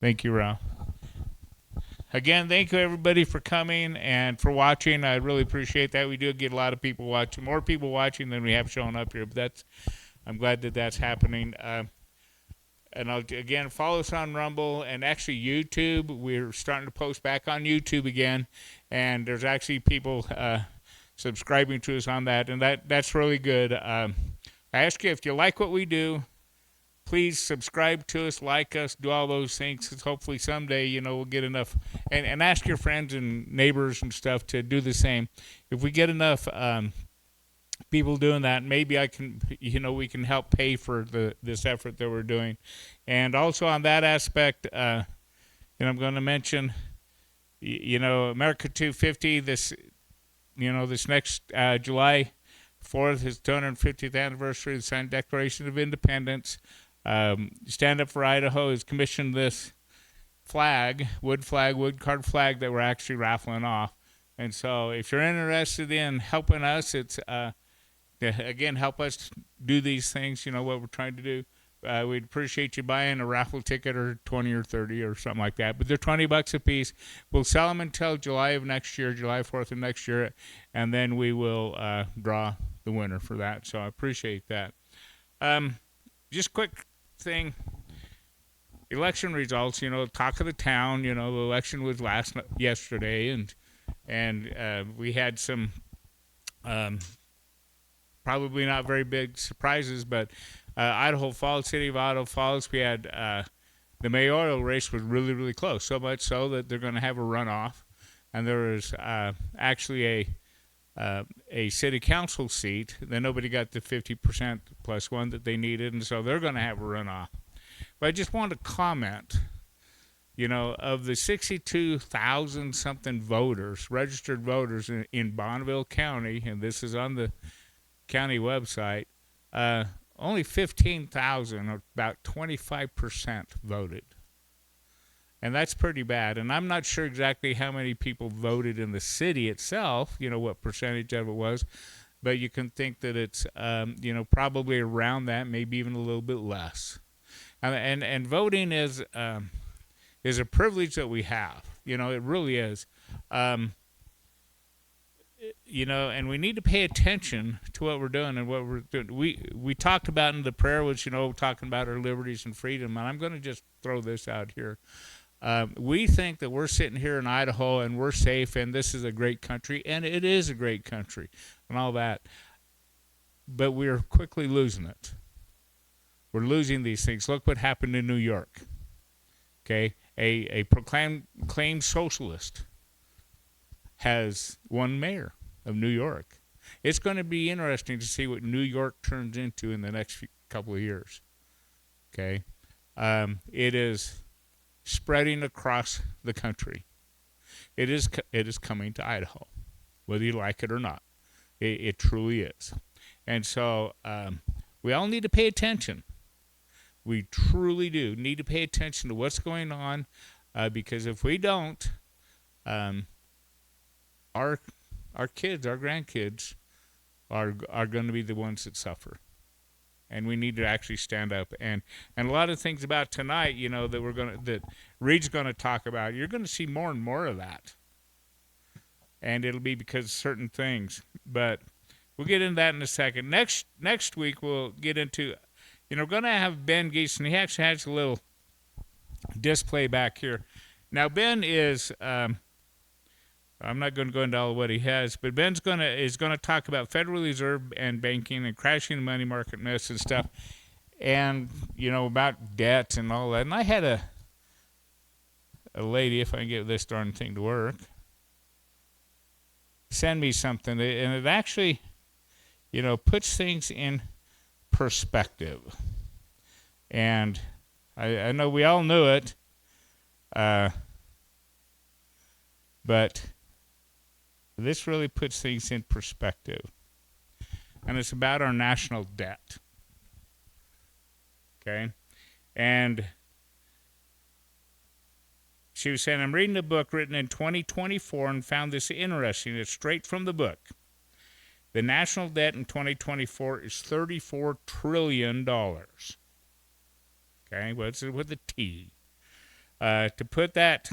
Thank you, Ralph. Again, thank you everybody for coming and for watching. I really appreciate that. We do get a lot of people watching, more people watching than we have showing up here. But I'm glad that that's happening. And again, follow us on Rumble and actually YouTube. We're starting to post back on YouTube again, and there's actually people subscribing to us on that, and that's really good. I ask you, if you like what we do, please subscribe to us, like us, do all those things. 'Cause hopefully someday, we'll get enough, and ask your friends and neighbors and stuff to do the same. If we get enough people doing that, maybe we can help pay for this effort that we're doing. And also on that aspect, I'm going to mention, America 250. This next July 4th is 250th anniversary of the signed Declaration of Independence. Stand Up for Idaho has commissioned this wood card flag that we're actually raffling off. And so if you're interested in helping us, it's again, help us do these things, what we're trying to do. We'd appreciate you buying a raffle ticket or 20 or 30 or something like that. But they're $20 a piece. We'll sell them until July of next year, July 4th of next year, and then we will draw the winner for that. So I appreciate that. Just quick thing. Election results, talk of the town. The election was yesterday, and we had some probably not very big surprises, but Idaho Falls, city of Idaho Falls, we had the mayoral race was really, really close, so much so that they're going to have a runoff, and there was actually a city council seat. Then nobody got the 50% plus one that they needed, and so they're going to have a runoff. But I just wanted to comment, of the 62,000 something voters, registered voters in Bonneville County, and this is on the county website, only 15,000, or about 25%, voted. And that's pretty bad. And I'm not sure exactly how many people voted in the city itself, what percentage of it was. But you can think that it's, probably around that, maybe even a little bit less. And voting is a privilege that we have. It really is. And we need to pay attention to what we're doing and what we're doing. We talked about in the prayer was, talking about our liberties and freedom. And I'm going to just throw this out here. We think that we're sitting here in Idaho and we're safe and this is a great country, and it is a great country and all that. But we're quickly losing it. We're losing these things. Look what happened in New York. Okay, a proclaimed socialist has one mayor of New York. It's going to be interesting to see what New York turns into in the next couple of years. Okay, it is spreading across the country. It is coming to Idaho, whether you like it or not. It truly is. And so we all need to pay attention. We truly do need to pay attention to what's going on, because if we don't, our kids, our grandkids, are going to be the ones that suffer, and we need to actually stand up. And a lot of things about tonight, that Reed's going to talk about. You're going to see more and more of that, and it'll be because of certain things. But we'll get into that in a second. Next week we'll get into. We're going to have Ben Geeson. He actually has a little display back here. Now, Ben is, I'm not going to go into all of what he has, but Ben's is going to talk about Federal Reserve and banking and crashing money market mess and stuff, and, about debt and all that. And I had a lady, if I can get this darn thing to work, send me something, and it actually, puts things in perspective. And I know we all knew it, but this really puts things in perspective. And it's about our national debt. Okay? And she was saying, I'm reading a book written in 2024 and found this interesting. It's straight from the book. The national debt in 2024 is $34 trillion. Okay, what's it with a T? To put that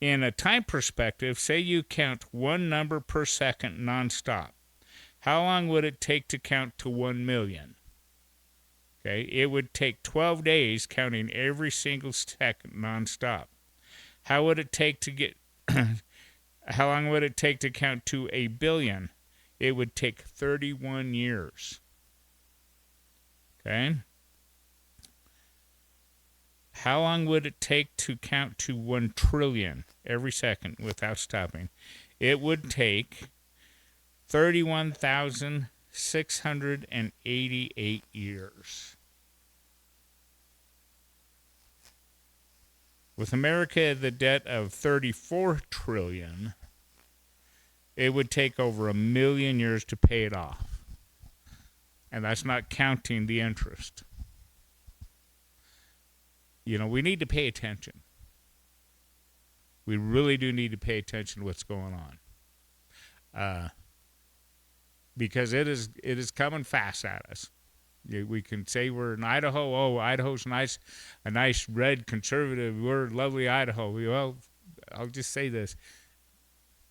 in a time perspective, say you count one number per second nonstop. How long would it take to count to 1 million? Okay, it would take 12 days counting every single second nonstop. How would it take to get how long would it take to count to 1 billion? It would take 31 years. Okay? How long would it take to count to 1 trillion every second without stopping? It would take 31,688 years. With America at the debt of 34 trillion, it would take over 1 million years to pay it off. And that's not counting the interest. We need to pay attention. We really do need to pay attention to what's going on. Because it is coming fast at us. We can say we're in Idaho. Oh, Idaho's nice, a nice red conservative. We're lovely Idaho. Well, I'll just say this.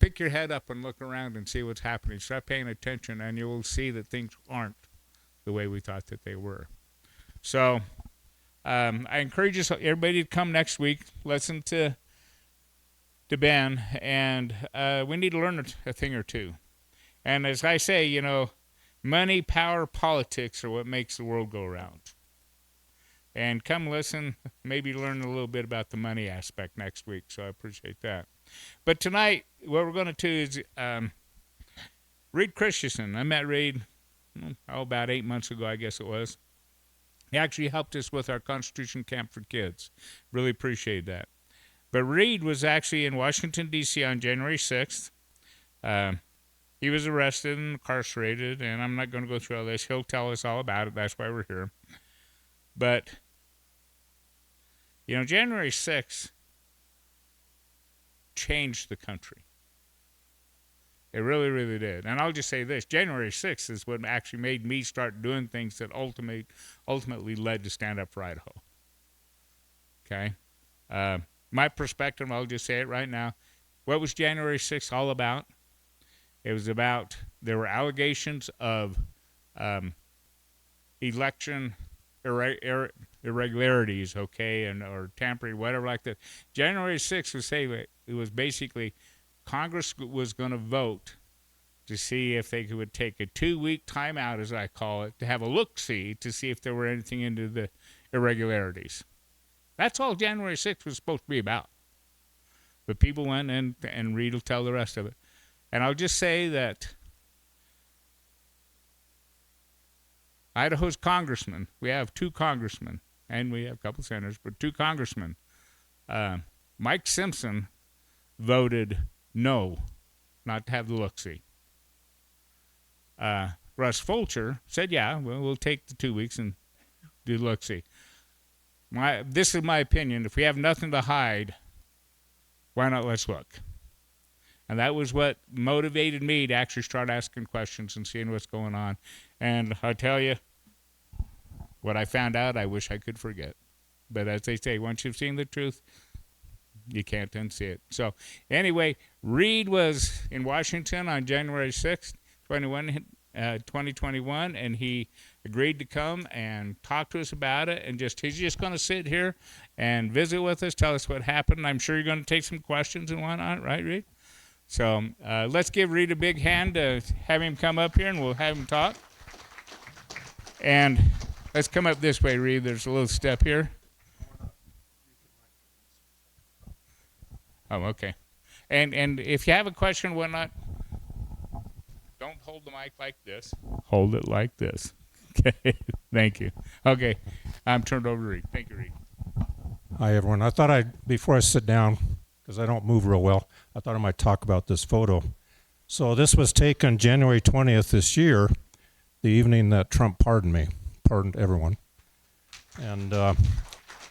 Pick your head up and look around and see what's happening. Start paying attention, and you will see that things aren't the way we thought that they were. So I encourage everybody to come next week, listen to Ben, and we need to learn a thing or two. And as I say, money, power, politics are what makes the world go around. And come listen, maybe learn a little bit about the money aspect next week, so I appreciate that. But tonight, what we're going to do is Reed Christensen. I met Reed about 8 months ago, I guess it was. He actually helped us with our Constitution Camp for Kids. Really appreciate that. But Reed was actually in Washington, D.C. on January 6th. He was arrested and incarcerated, and I'm not going to go through all this. He'll tell us all about it. That's why we're here. But, January 6th changed the country. It really, really did. And I'll just say this. January 6th is what actually made me start doing things that ultimately led to Stand Up for Idaho. Okay? My perspective, I'll just say it right now. What was January 6th all about? It was about, there were allegations of election irregularities, okay, or tampering, whatever like that. January 6th was basically Congress was going to vote to see if they would take a 2-week timeout, as I call it, to have a look-see to see if there were anything into the irregularities. That's all January 6th was supposed to be about. But people went and Reed will tell the rest of it. And I'll just say that Idaho's congressmen, we have 2 congressmen, and we have a couple senators, but 2 congressmen. Mike Simpson voted no, not to have the look-see. Russ Fulcher said, yeah, we'll take the 2 weeks and do the look-see. This is my opinion. If we have nothing to hide, why not let's look? And that was what motivated me to actually start asking questions and seeing what's going on. And I tell you, what I found out, I wish I could forget. But as they say, once you've seen the truth, you can't unsee it. So anyway, Reed was in Washington on January 6th, 2021, and he agreed to come and talk to us about it. And he's just going to sit here and visit with us, tell us what happened. I'm sure you're going to take some questions and whatnot, right, Reed? So let's give Reed a big hand to have him come up here, and we'll have him talk. And let's come up this way, Reed. There's a little step here. Oh, okay. And if you have a question or whatnot, don't hold the mic like this. Hold it like this. Okay. Thank you. Okay. I'm turned over to Reed. Thank you, Reed. Hi, everyone. I thought before I sit down, because I don't move real well, I thought I might talk about this photo. So this was taken January 20th this year, the evening that Trump pardoned everyone. And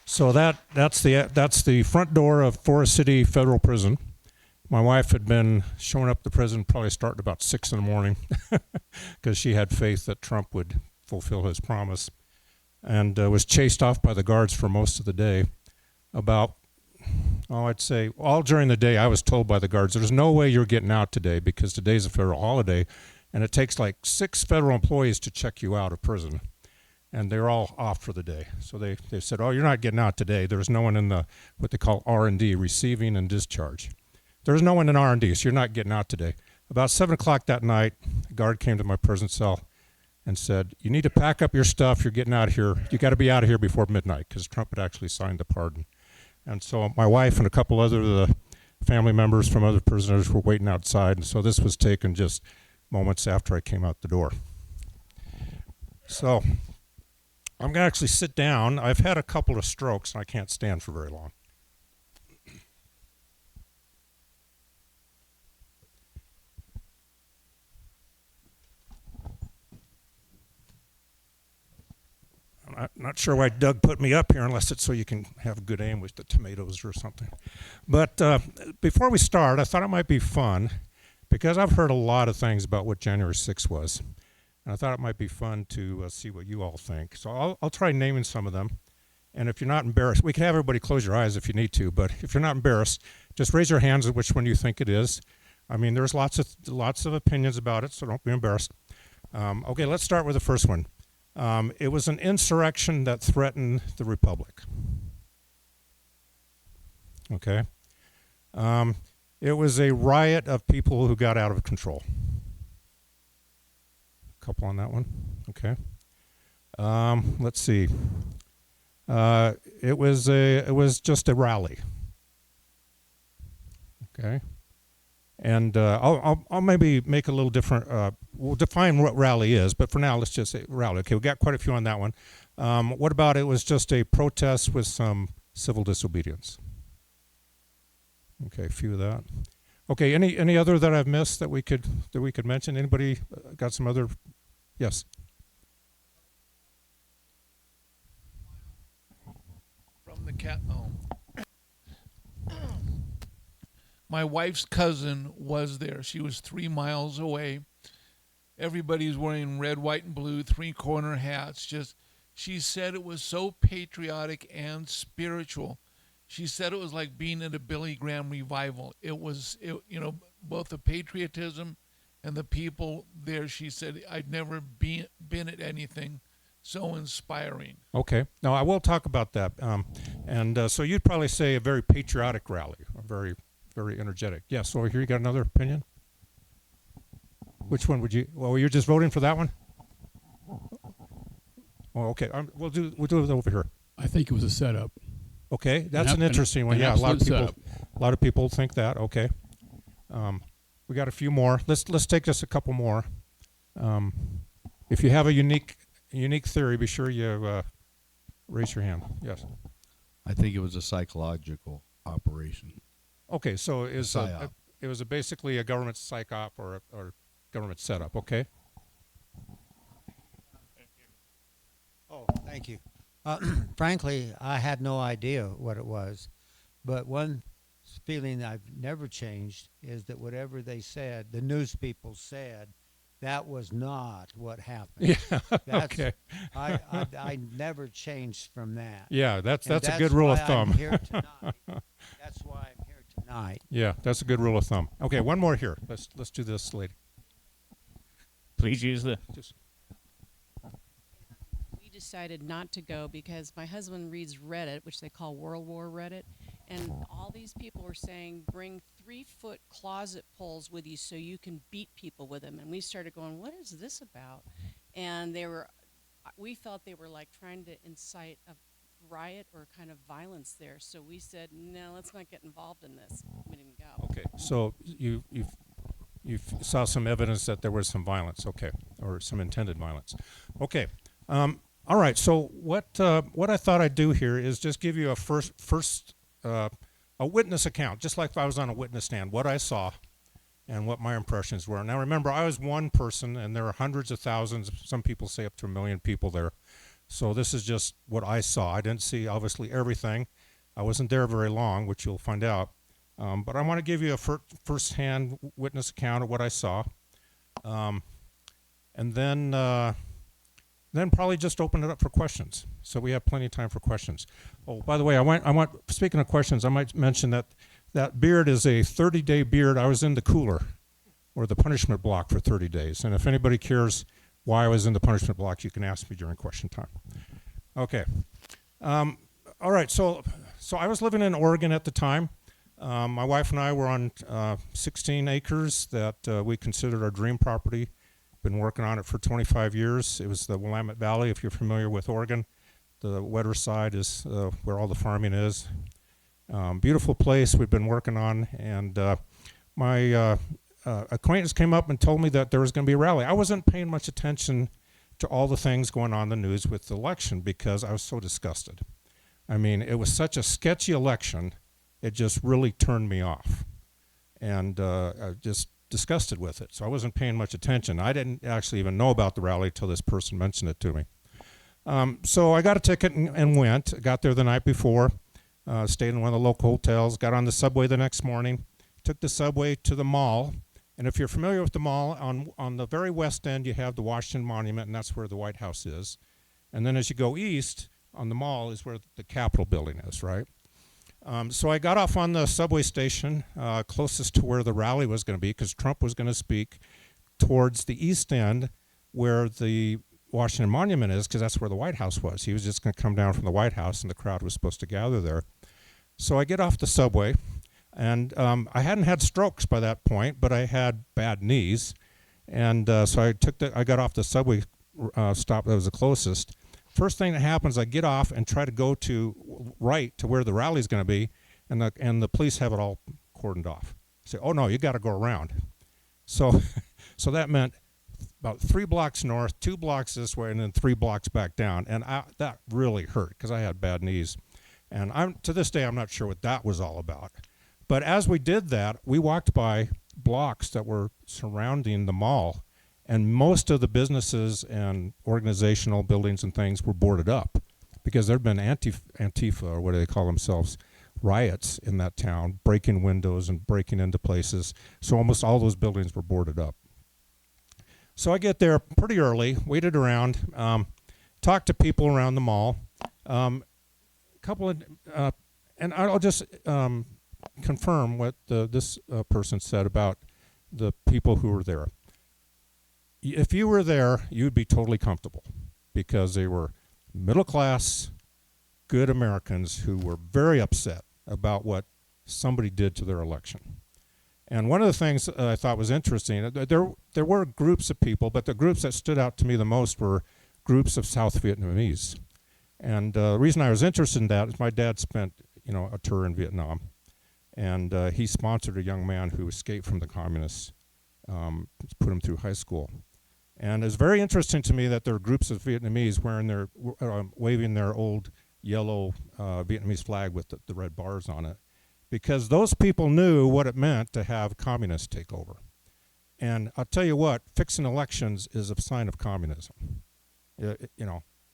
so that's the front door of Forest City Federal Prison. My wife had been showing up the prison probably starting about 6 in the morning because she had faith that Trump would fulfill his promise, and was chased off by the guards for most of the day. about, I'd say all during the day I was told by the guards, there's no way you're getting out today because today's a federal holiday and it takes like 6 federal employees to check you out of prison. And they're all off for the day. So they said, oh, you're not getting out today. There's no one in the, what they call R&D, receiving and discharge. There's no one in R&D, so you're not getting out today. About 7 o'clock that night, a guard came to my prison cell and said, you need to pack up your stuff. You're getting out of here. You got to be out of here before midnight because Trump had actually signed the pardon. And so my wife and a couple other the family members from other prisoners were waiting outside. And so this was taken just moments after I came out the door. So I'm going to actually sit down. I've had a couple of strokes and I can't stand for very long. I'm not sure why Doug put me up here unless it's so you can have good aim with the tomatoes or something. But before we start, I thought it might be fun because I've heard a lot of things about what January 6th was. And I thought it might be fun to see what you all think. So I'll try naming some of them. And if you're not embarrassed, we can have everybody close your eyes if you need to. But if you're not embarrassed, just raise your hands at which one you think it is. I mean, there's lots of opinions about it, so don't be embarrassed. Okay, let's start with the first one. It was an insurrection that threatened the republic. Okay. It was a riot of people who got out of control. A couple on that one. Okay. Let's see. It was just a rally. Okay. And I'll maybe make a little different. We'll define what rally is, but for now, let's just say rally. Okay, we got quite a few on that one. What about it was just a protest with some civil disobedience? Okay, a few of that. Okay, any other that I've missed that we could mention? Anybody got some other? Yes. From the cat. Oh. My wife's cousin was there. She was 3 miles away. Everybody's wearing red, white, and blue, 3-corner hats. She said it was so patriotic and spiritual. She said it was like being at a Billy Graham revival. It was, both the patriotism and the people there. She said, I'd never been at anything so inspiring. Okay. Now, I will talk about that. So you'd probably say a very patriotic rally, a very energetic. Yes, over here you got another opinion? Which one would you? Well, you're just voting for that one? Oh, okay. We'll do it over here. I think it was a setup. Okay, that's an interesting one. Yeah, a lot of people think that. Okay. We got a few more. Let's take just a couple more. If you have a unique theory, be sure you raise your hand. Yes. I think it was a psychological operation. Okay, so it was basically a government psyop or government setup. Okay. Oh, thank you. Frankly, I had no idea what it was, but one feeling I've never changed is that whatever they said, the news people said, that was not what happened. Yeah. Okay. I never changed from that. Yeah, that's a good rule of thumb. I'm here tonight. That's why I'm here tonight. Yeah, that's a good rule of thumb. Okay, one more here. Let's do this, lady. Please use the. We decided not to go because my husband reads Reddit, which they call World War Reddit, and all these people were saying bring 3-foot closet poles with you so you can beat people with them. And we started going, what is this about? And we felt they were like trying to incite a riot or kind of violence there. So we said, no, let's not get involved in this. We didn't go. Okay, so you saw some evidence that there was some violence. Okay, or some intended violence. Okay. All right. So what I thought I'd do here is just give you a first a witness account, just like if I was on a witness stand, what I saw and what my impressions were. Now remember, I was one person, and there are hundreds of thousands. Some people say up to 1 million people there. So this is just what I saw. I didn't see obviously everything. I wasn't there very long, which you'll find out. But I want to give you a first-hand witness account of what I saw, and then then probably just open it up for questions. So we have plenty of time for questions. Oh, by the way, I want speaking of questions, I might mention that that beard is a 30-day beard. I was in the cooler or the punishment block for 30 days. And if anybody cares why I was in the punishment block, you can ask me during question time. Okay. All right, so I was living in Oregon at the time. My wife and I were on 16 acres that we considered our dream property. Been working on it for 25 years. It was the Willamette Valley, if you're familiar with Oregon. The wetter side is where all the farming is. Beautiful place we've been working on, and my acquaintance came up and told me that there was going to be a rally. I wasn't paying much attention to all the things going on in the news with the election because I was so disgusted. I mean, it was such a sketchy election, it just really turned me off. And I just disgusted with it, so I wasn't paying much attention. I didn't actually even know about the rally until this person mentioned it to me. So I got a ticket and went. Got there the night before, stayed in one of the local hotels, got on the subway the next morning, took the subway to the mall. And if you're familiar with the mall, on the very west end you have the Washington Monument, and that's where the White House is. And then as you go east, on the mall is where the Capitol building is, right? So I got off on the subway station closest to where the rally was going to be because Trump was going to speak towards the east end where the Washington Monument is, because that's where the White House was. He was just going to come down from the White House and the crowd was supposed to gather there. So I get off the subway, and I hadn't had strokes by that point, but I had bad knees. And so I got off the subway stop that was the closest. First thing that happens, I get off and try to go to right to where the rally's going to be, and the police have it all cordoned off. Say, oh no, you got to go around. So that meant about 3 blocks north, 2 blocks this way, and then 3 blocks back down. And that really hurt because I had bad knees. And to this day, I'm not sure what that was all about. But as we did that, we walked by blocks that were surrounding the mall. And most of the businesses and organizational buildings and things were boarded up because there had been Antifa, or what do they call themselves, riots in that town, breaking windows and breaking into places. So almost all those buildings were boarded up. So I get there pretty early, waited around, talked to people around the mall. And I'll just confirm what this person said about the people who were there. If you were there, you'd be totally comfortable because they were middle class, good Americans who were very upset about what somebody did to their election. And one of the things I thought was interesting, there were groups of people, but the groups that stood out to me the most were groups of South Vietnamese. And the reason I was interested in that is my dad spent, a tour in Vietnam, and he sponsored a young man who escaped from the communists, put him through high school. And it's very interesting to me that there are groups of Vietnamese waving their old yellow Vietnamese flag with the red bars on it, because those people knew what it meant to have communists take over. And I'll tell you what, fixing elections is a sign of communism.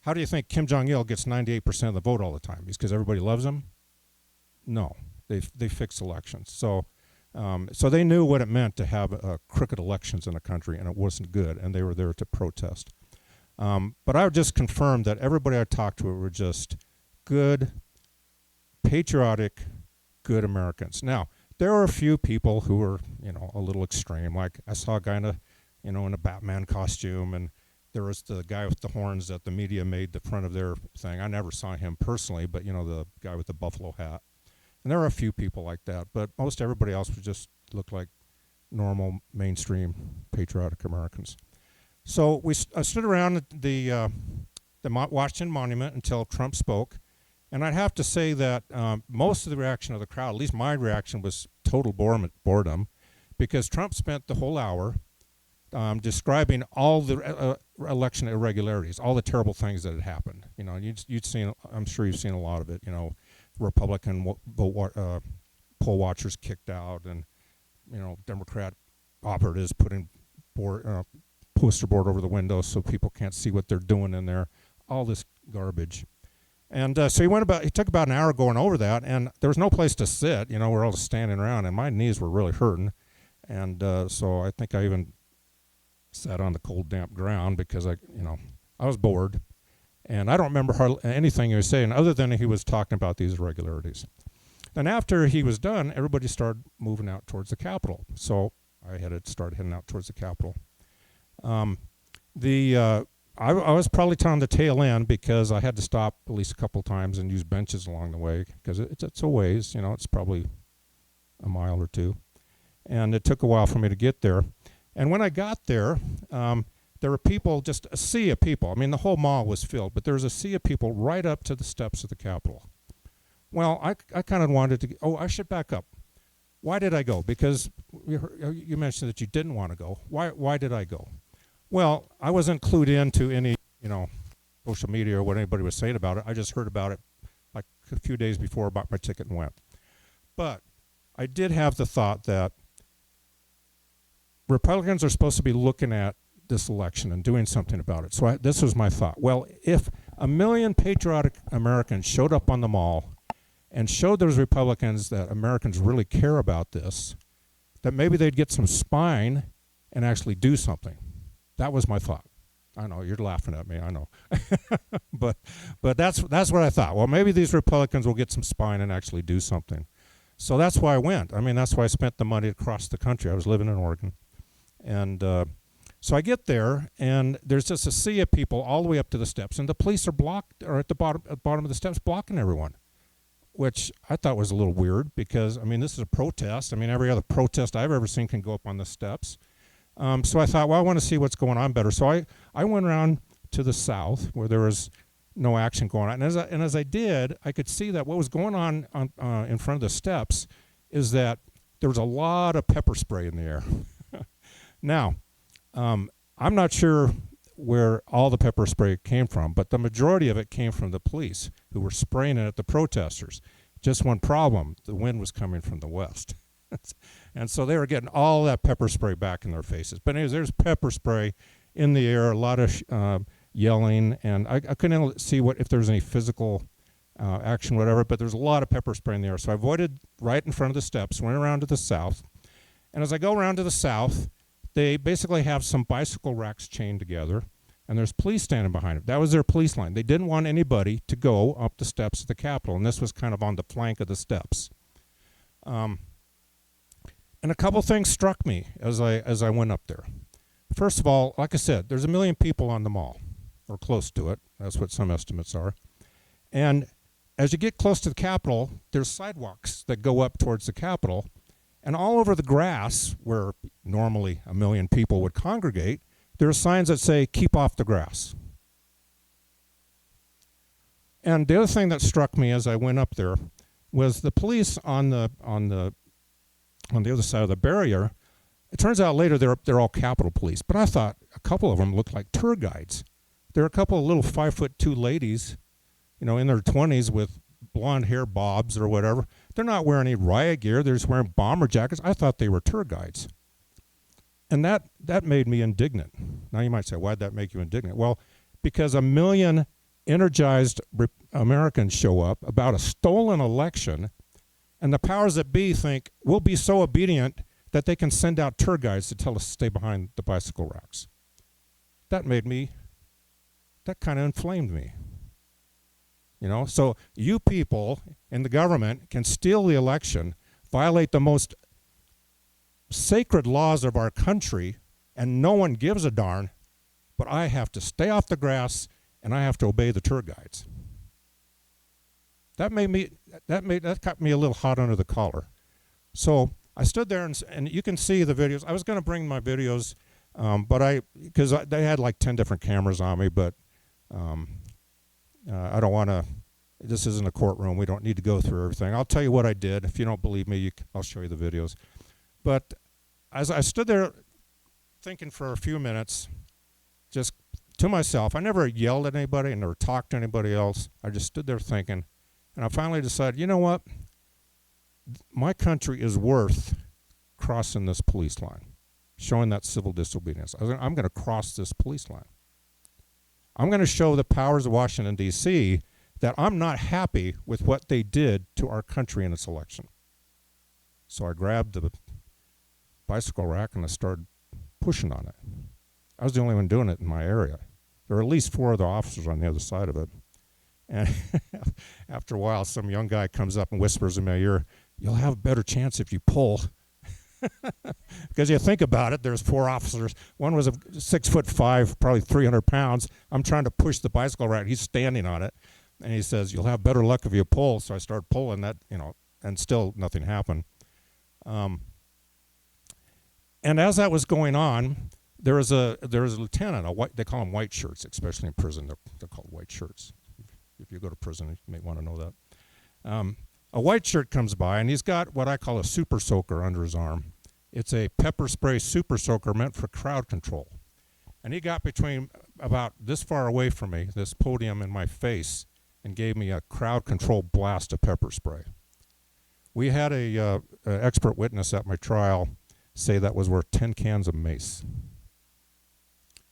How do you think Kim Jong-il gets 98% of the vote all the time? Is because everybody loves him? No, they fix elections. So they knew what it meant to have crooked elections in a country, and it wasn't good, and they were there to protest. But I would just confirm that everybody I talked to were just good, patriotic, good Americans. Now, there were a few people who were, a little extreme. Like I saw a guy in a Batman costume, and there was the guy with the horns that the media made the front of their thing. I never saw him personally, but the guy with the buffalo hat. And there were a few people like that, but most everybody else looked like normal, mainstream, patriotic Americans. So we stood around the Washington Monument until Trump spoke, and I'd have to say that most of the reaction of the crowd, at least my reaction, was total boredom, because Trump spent the whole hour describing all the election irregularities, all the terrible things that had happened. You'd seen, I'm sure you've seen a lot of it. Republican poll watchers kicked out, and Democrat operatives putting poster board over the window so people can't see what they're doing in there. All this garbage. And so he took about an hour going over that, and there was no place to sit. We're all just standing around, and my knees were really hurting. And so I think I even sat on the cold, damp ground because I I was bored, and I don't remember anything he was saying other than he was talking about these irregularities. Then after he was done, everybody started moving out towards the Capitol. So I started heading out towards the Capitol. I was probably on the tail end because I had to stop at least a couple times and use benches along the way because it's a ways, it's probably a mile or two. And it took a while for me to get there. And when I got there, there were people, just a sea of people. I mean, the whole mall was filled, but there was a sea of people right up to the steps of the Capitol. Well, I kind of wanted to, I should back up. Why did I go? Because you mentioned that you didn't want to go. Why did I go? Well, I wasn't clued into any, social media or what anybody was saying about it. I just heard about it like a few days before, bought my ticket and went. But I did have the thought that Republicans are supposed to be looking at this election and doing something about it. So this was my thought. Well, if 1 million patriotic Americans showed up on the mall and showed those Republicans that Americans really care about this, that maybe they'd get some spine and actually do something. That was my thought. I know, you're laughing at me, I know. but that's what I thought. Well, maybe these Republicans will get some spine and actually do something. So that's why I went. I mean, that's why I spent the money across the country. I was living in Oregon. And so I get there, and there's just a sea of people all the way up to the steps, and the police are at the bottom of the steps blocking everyone, which I thought was a little weird because, I mean, this is a protest. I mean, every other protest I've ever seen can go up on the steps. So I thought, well, I want to see what's going on better. So I went around to the south where there was no action going on. And as I did, I could see that what was going on in front of the steps is that there was a lot of pepper spray in the air. Now, I'm not sure where all the pepper spray came from, but the majority of it came from the police who were spraying it at the protesters. Just one problem, the wind was coming from the west. And so they were getting all that pepper spray back in their faces. But anyways, there's pepper spray in the air, a lot of yelling, and I couldn't see if there was any physical action, whatever, but there's a lot of pepper spray in the air. So I avoided right in front of the steps, went around to the south, and as I go around to the south, they basically have some bicycle racks chained together, and there's police standing behind it. That was their police line. They didn't want anybody to go up the steps of the Capitol, and this was kind of on the flank of the steps. And a couple things struck me as I went up there. First of all, like I said, there's 1 million people on the mall, or close to it. That's what some estimates are. And as you get close to the Capitol, there's sidewalks that go up towards the Capitol, and all over the grass, where normally 1 million people would congregate, there are signs that say, "Keep off the grass." And the other thing that struck me as I went up there was the police on the other side of the barrier. It turns out later they're all Capitol Police, but I thought a couple of them looked like tour guides. There are a couple of little 5'2" ladies, in their 20s with blonde hair bobs or whatever. They're not wearing any riot gear. They're just wearing bomber jackets. I thought they were tour guides. And that made me indignant. Now you might say, why'd that make you indignant? Well, because 1 million energized Americans show up about a stolen election, and the powers that be think we'll be so obedient that they can send out tour guides to tell us to stay behind the bicycle racks. That kind of inflamed me. So you people in the government can steal the election, violate the most sacred laws of our country, and no one gives a darn, but I have to stay off the grass and I have to obey the tour guides. That got me a little hot under the collar. So I stood there and you can see the videos. I was going to bring my videos, because they had like 10 different cameras on me, but I don't want to. This isn't a courtroom. We don't need to go through everything. I'll tell you what I did. If you don't believe me, I'll show you the videos. But as I stood there thinking for a few minutes, just to myself, I never yelled at anybody. I never talked to anybody else. I just stood there thinking. And I finally decided, you know what? My country is worth crossing this police line, showing that civil disobedience. I'm going to cross this police line. I'm going to show the powers of Washington, D.C. that I'm not happy with what they did to our country in this election. So I grabbed the bicycle rack and I started pushing on it. I was the only one doing it in my area. There were at least 4 other officers on the other side of it. And after a while, some young guy comes up and whispers in my ear, "You'll have a better chance if you pull." Because you think about it, there's 4 officers. One was 6'5", probably 300 pounds. I'm trying to push the bicycle rack. He's standing on it. And he says, "You'll have better luck if you pull." So I started pulling that, and still nothing happened. And as that was going on, there was a lieutenant, they call them white shirts, especially in prison. They're called white shirts. If you go to prison, you may want to know that. A white shirt comes by, and he's got what I call a super soaker under his arm. It's a pepper spray super soaker meant for crowd control. And he got between about this far away from me, this podium in my face, and gave me a crowd control blast of pepper spray. We had an expert witness at my trial say that was worth 10 cans of mace,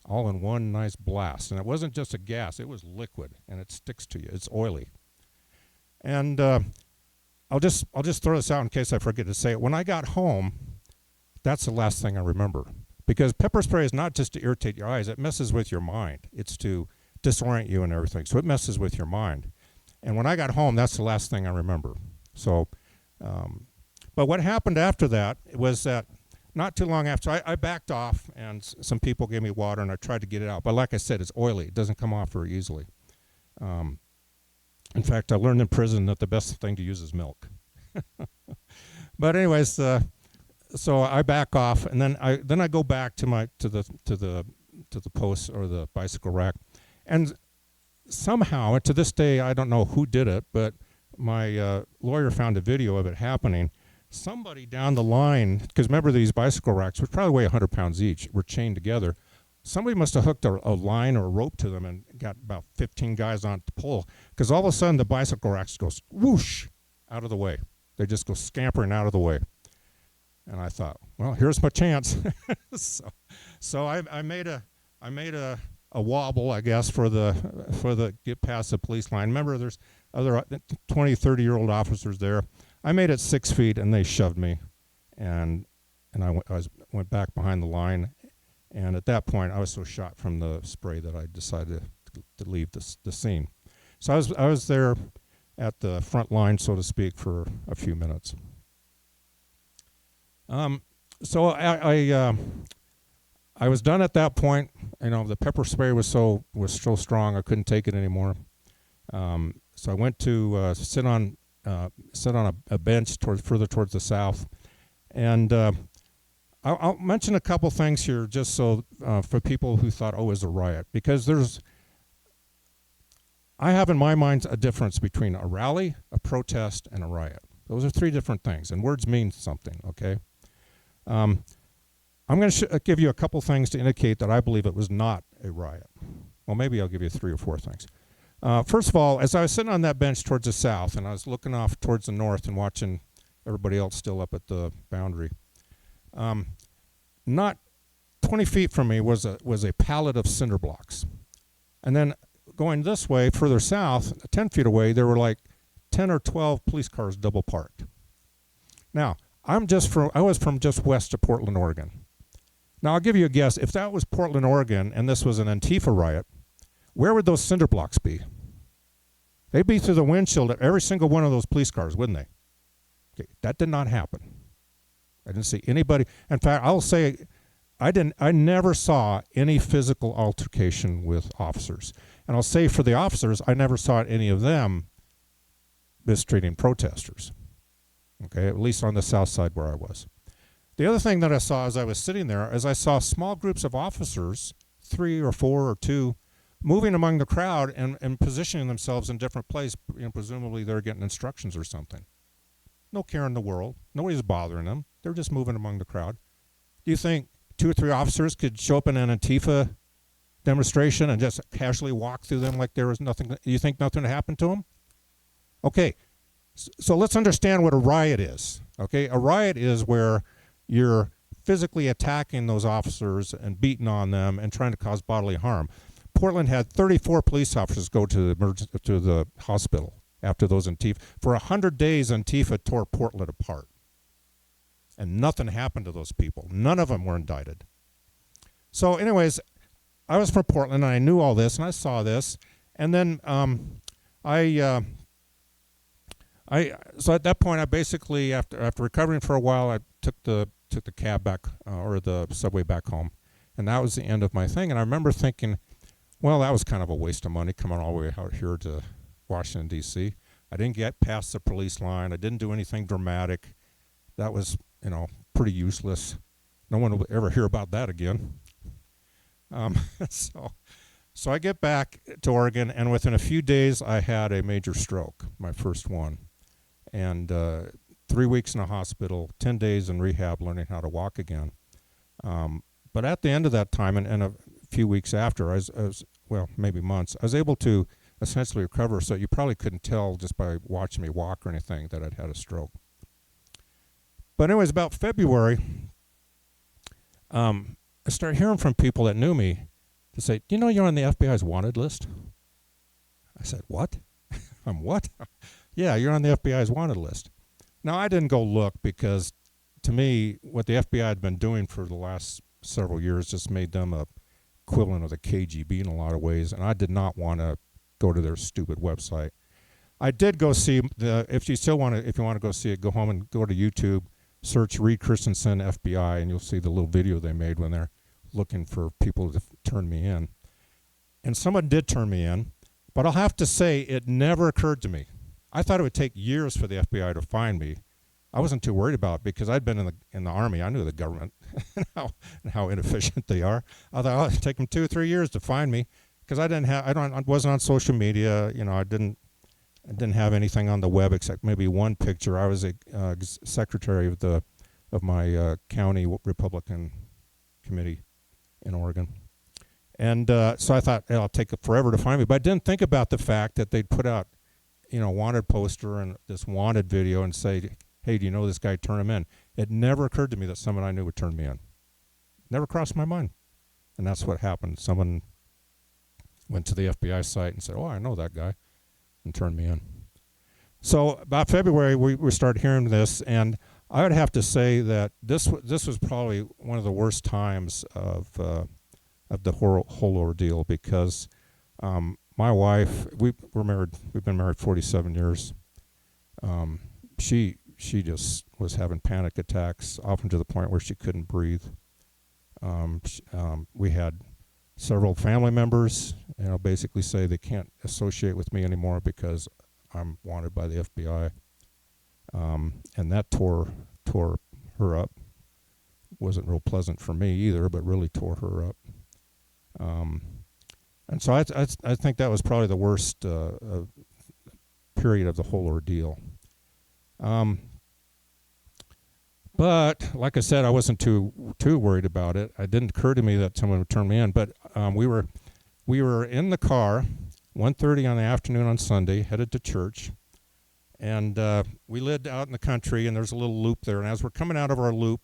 all in one nice blast. And it wasn't just a gas, it was liquid, and it sticks to you. It's oily. And I'll just throw this out in case I forget to say it. When I got home, that's the last thing I remember. Because pepper spray is not just to irritate your eyes, it messes with your mind. It's to disorient you and everything. So it messes with your mind. And when I got home, that's the last thing I remember. So, but what happened after that was that not too long after, I backed off, and some people gave me water, and I tried to get it out. But like I said, it's oily. It doesn't come off very easily. In fact, I learned in prison that the best thing to use is milk. But anyways, so I back off, and then I go back to the post or the bicycle rack, and somehow, to this day, I don't know who did it, but my lawyer found a video of it happening. Somebody down the line, because remember these bicycle racks, which probably weigh 100 pounds each, were chained together. Somebody must have hooked a line or a rope to them and got about 15 guys on to pull, because all of a sudden the bicycle racks go whoosh out of the way. They just go scampering out of the way. And I thought, well, here's my chance. so I made a wobble, I guess, for the get past the police line. Remember, there's other 20, 30-year-old officers there. I made it 6 feet, and they shoved me, and I went back behind the line. And at that point, I was so shot from the spray that I decided to leave the scene. So I was there at the front line, so to speak, for a few minutes. So I was done at that point. The pepper spray was so strong I couldn't take it anymore. So I went to sit on a bench further towards the south, and I'll mention a couple things here just so for people who thought, oh, it was a riot, because I have in my mind a difference between a rally, a protest, and a riot. Those are 3 different things, and words mean something, okay? I'm going to give you a couple things to indicate that I believe it was not a riot. Well, maybe I'll give you 3 or 4 things. First of all, as I was sitting on that bench towards the south, and I was looking off towards the north and watching everybody else still up at the boundary, not 20 feet from me was a pallet of cinder blocks. And then going this way, further south, 10 feet away, there were like 10 or 12 police cars double parked. Now, I was from just west of Portland, Oregon. Now, I'll give you a guess. If that was Portland, Oregon, and this was an Antifa riot, where would those cinder blocks be? They'd be through the windshield of every single one of those police cars, wouldn't they? Okay, that did not happen. I didn't see anybody. In fact, I'll say I never saw any physical altercation with officers. And I'll say for the officers, I never saw any of them mistreating protesters. Okay, at least on the south side where I was. The other thing that I saw as I was sitting there is I saw small groups of officers, 3 or 4 or 2, moving among the crowd and positioning themselves in different places. Presumably they're getting instructions or something. No care in the world. Nobody's bothering them. They're just moving among the crowd. Do you think 2 or 3 officers could show up in an Antifa demonstration and just casually walk through them like there was nothing? You think nothing happened to them? Okay, so let's understand what a riot is. Okay, a riot is where you're physically attacking those officers and beating on them and trying to cause bodily harm. Portland had 34 police officers go to the hospital after those Antifa. For 100 days, Antifa tore Portland apart. And nothing happened to those people. None of them were indicted. So anyways, I was from Portland, and I knew all this, and I saw this, and then so at that point, I basically after recovering for a while, I took the cab back or the subway back home, and that was the end of my thing. And I remember thinking, well, that was kind of a waste of money coming all the way out here to Washington D.C. I didn't get past the police line. I didn't do anything dramatic. That was, pretty useless. No one will ever hear about that again. So I get back to Oregon, and within a few days, I had a major stroke, my first one. And 3 weeks in a hospital, 10 days in rehab, learning how to walk again. But at the end of that time, and a few weeks after, I was, maybe months, I was able to essentially recover, so you probably couldn't tell just by watching me walk or anything that I'd had a stroke. But anyways, about February, I started hearing from people that knew me to say, you're on the FBI's wanted list? I said, what? I'm what? Yeah, you're on the FBI's wanted list. Now, I didn't go look because, to me, what the FBI had been doing for the last several years just made them a equivalent of the KGB in a lot of ways, and I did not want to go to their stupid website. I did go see if you want to go see it, go home and go to YouTube, search Reed Christensen FBI, and you'll see the little video they made when they're looking for people to turn me in. And someone did turn me in, but I'll have to say it never occurred to me. I thought it would take years for the FBI to find me. I wasn't too worried about it because I'd been in the Army. I knew the government and how inefficient they are. I thought it'd take them 2 or 3 years to find me because I wasn't on social media. I didn't have anything on the web except maybe one picture. I was a secretary of my county Republican committee in Oregon. And so I thought, it'll take forever to find me. But I didn't think about the fact that they'd put out, wanted poster and this wanted video and say, hey, do you know this guy? Turn him in. It never occurred to me that someone I knew would turn me in. Never crossed my mind. And that's what happened. Someone went to the FBI site and said, oh, I know that guy, and turned me in. So about February, we started hearing this, and I would have to say that this was probably one of the worst times of the whole ordeal because my wife, we've been married 47 years. She just was having panic attacks, often to the point where she couldn't breathe. We had several family members, basically say they can't associate with me anymore because I'm wanted by the FBI. And that tore her up. Wasn't real pleasant for me either, but really tore her up. And so I think that was probably the worst period of the whole ordeal. But like I said, I wasn't too worried about it. It didn't occur to me that someone would turn me in. But we were in the car, 1:30 on the afternoon on Sunday, headed to church, and we lived out in the country, and there's a little loop there. And as we're coming out of our loop,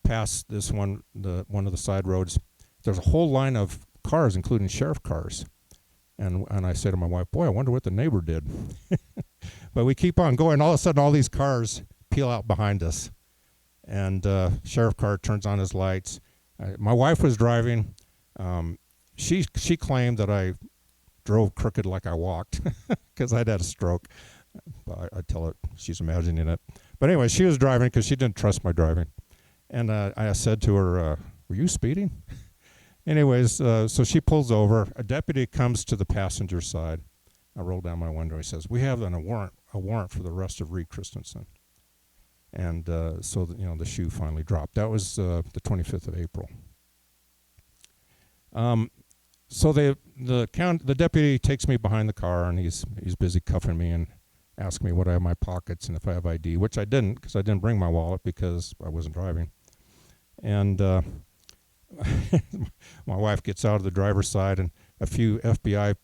past this one of the side roads, there's a whole line of cars, including sheriff cars. And I say to my wife, boy, I wonder what the neighbor did. But we keep on going. All of a sudden, all these cars peel out behind us. And sheriff car turns on his lights. My wife was driving. She claimed that I drove crooked like I walked because I'd had a stroke. But I tell her she's imagining it. But anyway, she was driving because she didn't trust my driving. And I said to her, were you speeding? Anyways, so she pulls over. A deputy comes to the passenger side. I roll down my window. He says, we have a warrant for the arrest of Reed Christensen. And so the shoe finally dropped. That was the 25th of April. So the deputy takes me behind the car, and he's busy cuffing me and asking me what I have in my pockets and if I have ID, which I didn't because I didn't bring my wallet because I wasn't driving. And my wife gets out of the driver's side, and a few FBI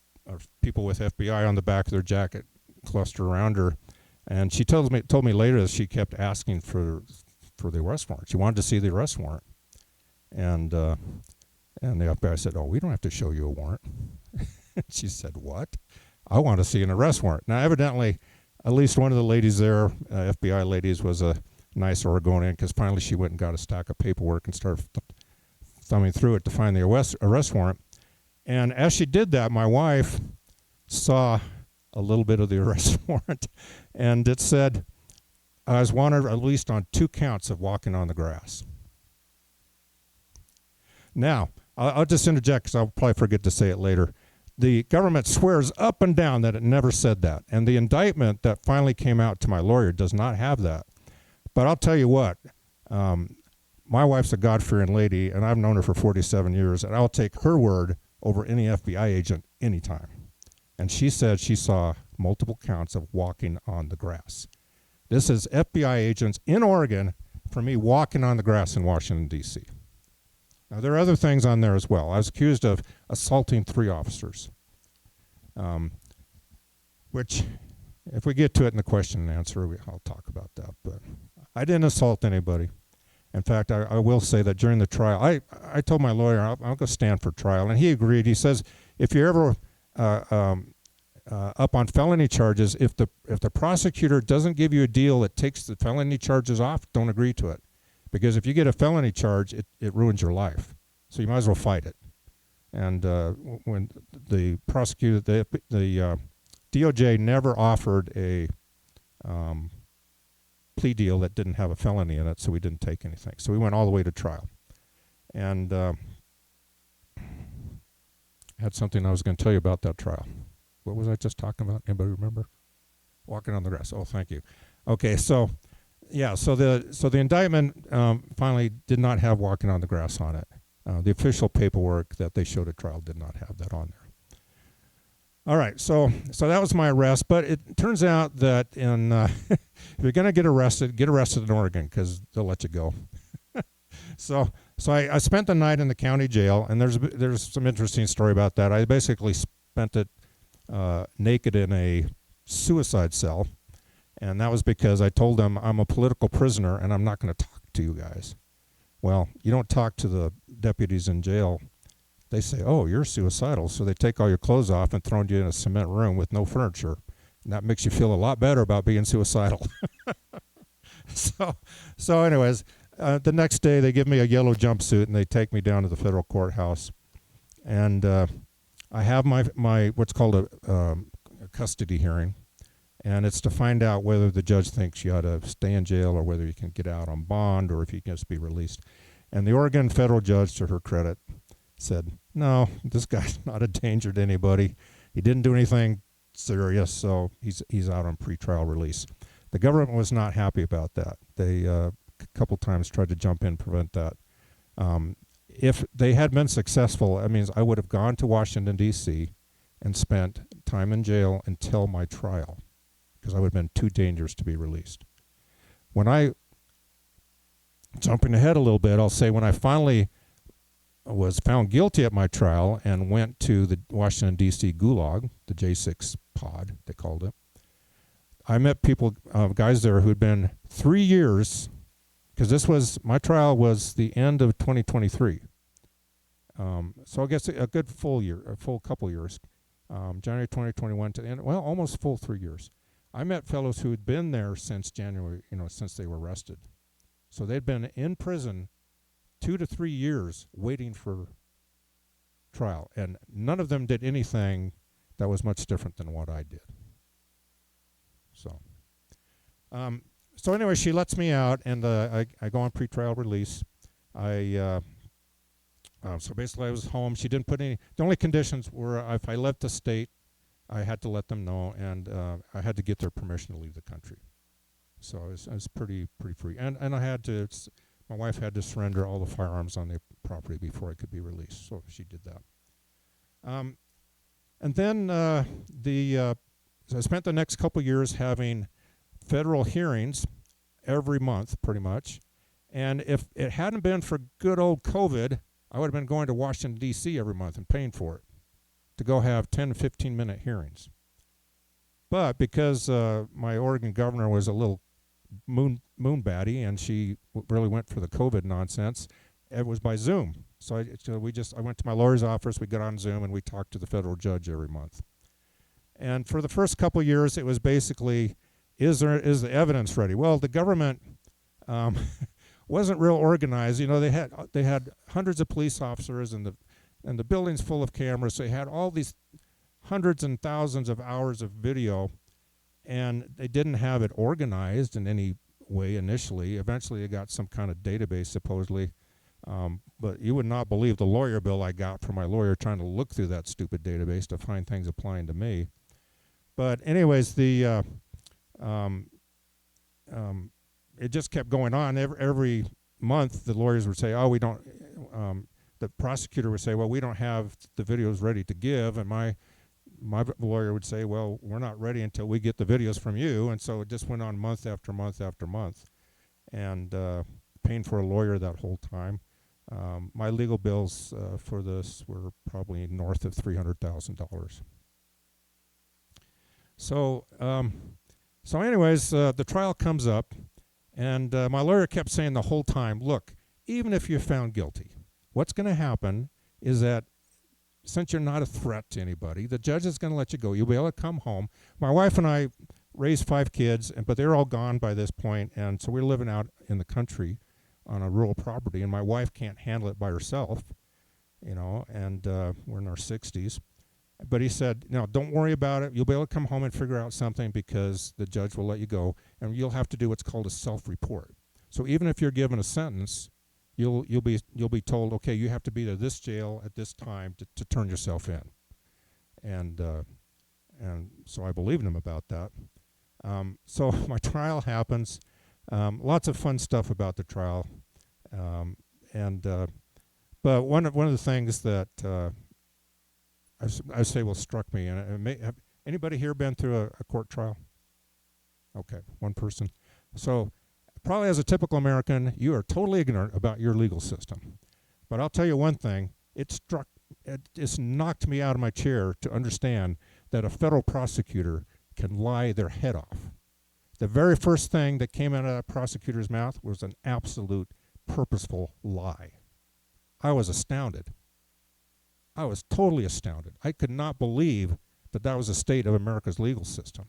people with FBI on the back of their jacket cluster around her. And she told me later that she kept asking for the arrest warrant. She wanted to see the arrest warrant. And the FBI said, oh, we don't have to show you a warrant. She said, what? I want to see an arrest warrant. Now, evidently, at least one of the ladies there, FBI ladies, was a nice Oregonian because finally she went and got a stack of paperwork and started thumbing through it to find the arrest warrant. And as she did that, my wife saw a little bit of the arrest warrant, and it said I was wanted at least on 2 counts of walking on the grass. Now, I'll just interject because I'll probably forget to say it later. The government swears up and down that it never said that, and the indictment that finally came out to my lawyer does not have that. But I'll tell you what, my wife's a God-fearing lady, and I've known her for 47 years, and I'll take her word over any FBI agent anytime. And she said she saw multiple counts of walking on the grass. This is FBI agents in Oregon for me walking on the grass in Washington, D.C. Now, there are other things on there as well. I was accused of assaulting 3 officers, which, if we get to it in the question and answer, I'll talk about that. But I didn't assault anybody. In fact, I will say that during the trial, I told my lawyer, I'll go stand for trial, and he agreed. He says, if you're ever up on felony charges, if the prosecutor doesn't give you a deal that takes the felony charges off, don't agree to it. Because if you get a felony charge, it ruins your life. So you might as well fight it. And when the prosecutor, the DOJ never offered a plea deal that didn't have a felony in it, so we didn't take anything. So we went all the way to trial. And I had something I was going to tell you about that trial. What was I just talking about? Anybody remember? Walking on the grass. Oh, thank you. Okay, so yeah, so the indictment finally did not have walking on the grass on it. The official paperwork that they showed at trial did not have that on there. All right, so that was my arrest. But it turns out that if you're going to get arrested in Oregon because they'll let you go. So I spent the night in the county jail, and there's some interesting story about that. I basically spent it naked in a suicide cell. And that was because I told them I'm a political prisoner and I'm not going to talk to you guys. Well, you don't talk to the deputies in jail. They say, oh, you're suicidal. So they take all your clothes off and throw you in a cement room with no furniture. And that makes you feel a lot better about being suicidal. So anyways, the next day they give me a yellow jumpsuit and they take me down to the federal courthouse. And I have my what's called a custody hearing. And it's to find out whether the judge thinks you ought to stay in jail or whether you can get out on bond or if you can just be released. And the Oregon federal judge, to her credit, said, no, this guy's not a danger to anybody. He didn't do anything serious, so he's out on pretrial release. The government was not happy about that. They a couple times tried to jump in and prevent that. If they had been successful, that means I would have gone to Washington, D.C. and spent time in jail until my trial, because I would have been too dangerous to be released. When I, jumping ahead a little bit, I'll say when I finally was found guilty at my trial and went to the Washington, D.C. gulag, the J6 pod, they called it, I met people, guys there who'd been 3 years, because my trial was the end of 2023. So I guess a good full couple years, January 2021 to the end, well, almost full 3 years. I met fellows who had been there since January, since they were arrested. So they'd been in prison 2 to 3 years waiting for trial. And none of them did anything that was much different than what I did. So anyway, she lets me out, and I go on pretrial release. So basically I was home. She didn't put any, the only conditions were if I left the state, I had to let them know, and I had to get their permission to leave the country. So I was pretty free. And my wife had to surrender all the firearms on the property before I could be released. So she did that. And then so I spent the next couple years having federal hearings every month, pretty much. And if it hadn't been for good old COVID, I would have been going to Washington, D.C. every month and paying for it to go have 10 to 15-minute hearings. But because my Oregon governor was a little moon baddie and she really went for the COVID nonsense, it was by Zoom. So I went to my lawyer's office, we got on Zoom, and we talked to the federal judge every month. And for the first couple of years, it was basically, is the evidence ready? Well, the government wasn't real organized. They had hundreds of police officers, and and the building's full of cameras. They had all these hundreds and thousands of hours of video, and they didn't have it organized in any way initially. Eventually, they got some kind of database, supposedly. But you would not believe the lawyer bill I got from my lawyer trying to look through that stupid database to find things applying to me. But anyways, it just kept going on. Every month, the lawyers would say, "Oh, we don't." The prosecutor would say, "Well, we don't have the videos ready to give," and my lawyer would say, "Well, we're not ready until we get the videos from you." And so it just went on month after month after month, and paying for a lawyer that whole time. My legal bills for this were probably north of $300,000. So, anyways, the trial comes up, and my lawyer kept saying the whole time, "Look, even if you're found guilty, what's going to happen is that since you're not a threat to anybody, the judge is going to let you go. You'll be able to come home." My wife and I raised 5 kids, but they're all gone by this point, and so we're living out in the country on a rural property, and my wife can't handle it by herself, and we're in our 60s. But he said, "No, don't worry about it. You'll be able to come home and figure out something because the judge will let you go, and you'll have to do what's called a self-report. So even if you're given a sentence, you'll be told, okay, you have to be to this jail at this time to turn yourself in." And so I believed him about that. So my trial happens. Lots of fun stuff about the trial, but one of the things that I say struck me, and have anybody here been through a court trial? Okay, one person. So probably as a typical American, you are totally ignorant about your legal system. But I'll tell you one thing: it just knocked me out of my chair to understand that a federal prosecutor can lie their head off. The very first thing that came out of that prosecutor's mouth was an absolute purposeful lie. I was astounded. I was totally astounded. I could not believe that was the state of America's legal system.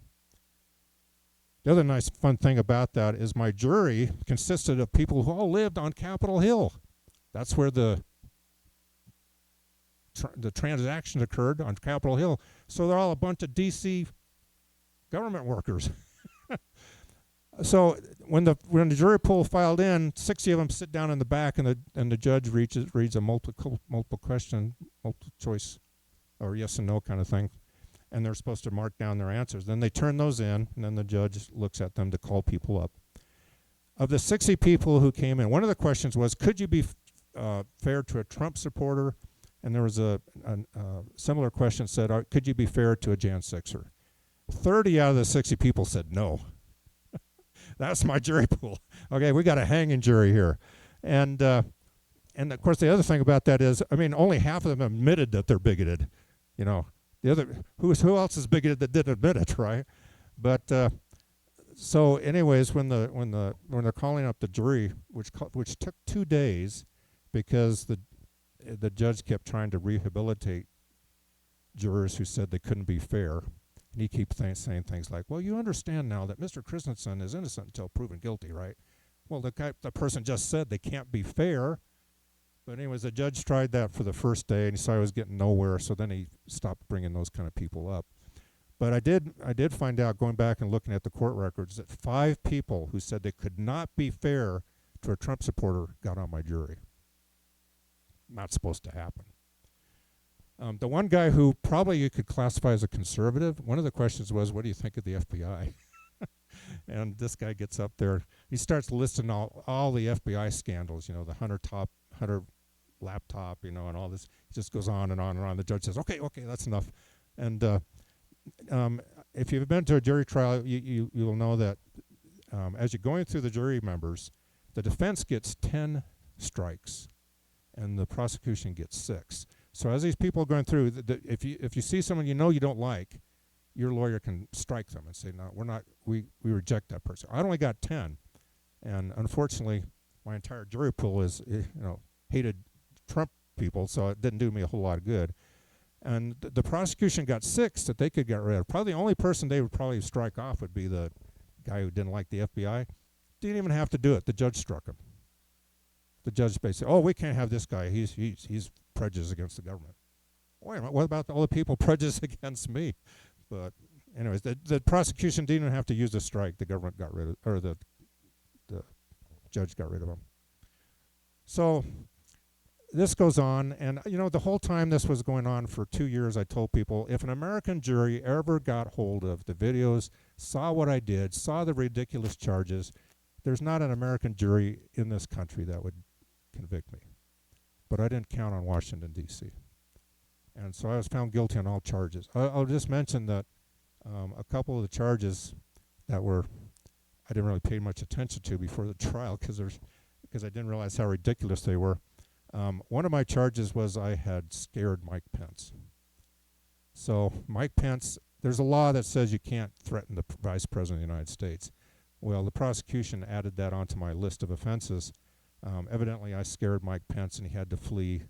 The other nice fun thing about that is my jury consisted of people who all lived on Capitol Hill. That's where the transaction occurred, on Capitol Hill. So they're all a bunch of D.C. government workers. So when the jury pool filed in, 60 of them sit down in the back, and the judge reads a multiple question, multiple choice, or yes and no kind of thing, and they're supposed to mark down their answers. Then they turn those in, and then the judge looks at them to call people up. Of the 60 people who came in, one of the questions was, could you be fair to a Trump supporter? And there was a similar question said, could you be fair to a Jan 6er? 30 out of the 60 people said no. That's my jury pool. Okay, we got a hanging jury here. And of course, the other thing about that is, only half of them admitted that they're bigoted. The other, who else is bigoted that didn't admit it, right? But so, anyways, when they're calling up the jury, which took 2 days, because the judge kept trying to rehabilitate jurors who said they couldn't be fair. And he keeps saying things like, "Well, you understand now that Mr. Christensen is innocent until proven guilty, right?" Well, the person just said they can't be fair. But anyways, the judge tried that for the first day, and he saw he was getting nowhere, so then he stopped bringing those kind of people up. But I did find out, going back and looking at the court records, that 5 people who said they could not be fair to a Trump supporter got on my jury. Not supposed to happen. The one guy who probably you could classify as a conservative, one of the questions was, "What do you think of the FBI?" And this guy gets up there. He starts listing all the FBI scandals, the Hunter laptop, and all this. It just goes on and on and on. The judge says, okay, that's enough. And if you've been to a jury trial, you will know that as you're going through the jury members, the defense gets 10 strikes, and the prosecution gets 6. So as these people are going through, if you see someone you don't like, your lawyer can strike them and say, "No, we reject that person." I only got 10, and unfortunately, my entire jury pool is hated Trump people, so it didn't do me a whole lot of good. And the prosecution got 6 that they could get rid of. Probably the only person they would probably strike off would be the guy who didn't like the FBI. Didn't even have to do it. The judge struck him. The judge basically, "Oh, we can't have this guy. He's prejudice against the government. Wait a minute, what about all the people prejudiced against me? But anyways, the prosecution didn't even have to use a strike. The government got rid of, or the judge got rid of them. So this goes on, and the whole time this was going on for 2 years, I told people, if an American jury ever got hold of the videos, saw what I did, saw the ridiculous charges, there's not an American jury in this country that would convict me. But I didn't count on Washington, D.C. And so I was found guilty on all charges. I'll just mention that a couple of the charges that I didn't really pay much attention to before the trial because I didn't realize how ridiculous they were. One of my charges was I had scared Mike Pence. So Mike Pence, there's a law that says you can't threaten the Vice President of the United States. Well, the prosecution added that onto my list of offenses. Evidently, I scared Mike Pence, and he had to flee.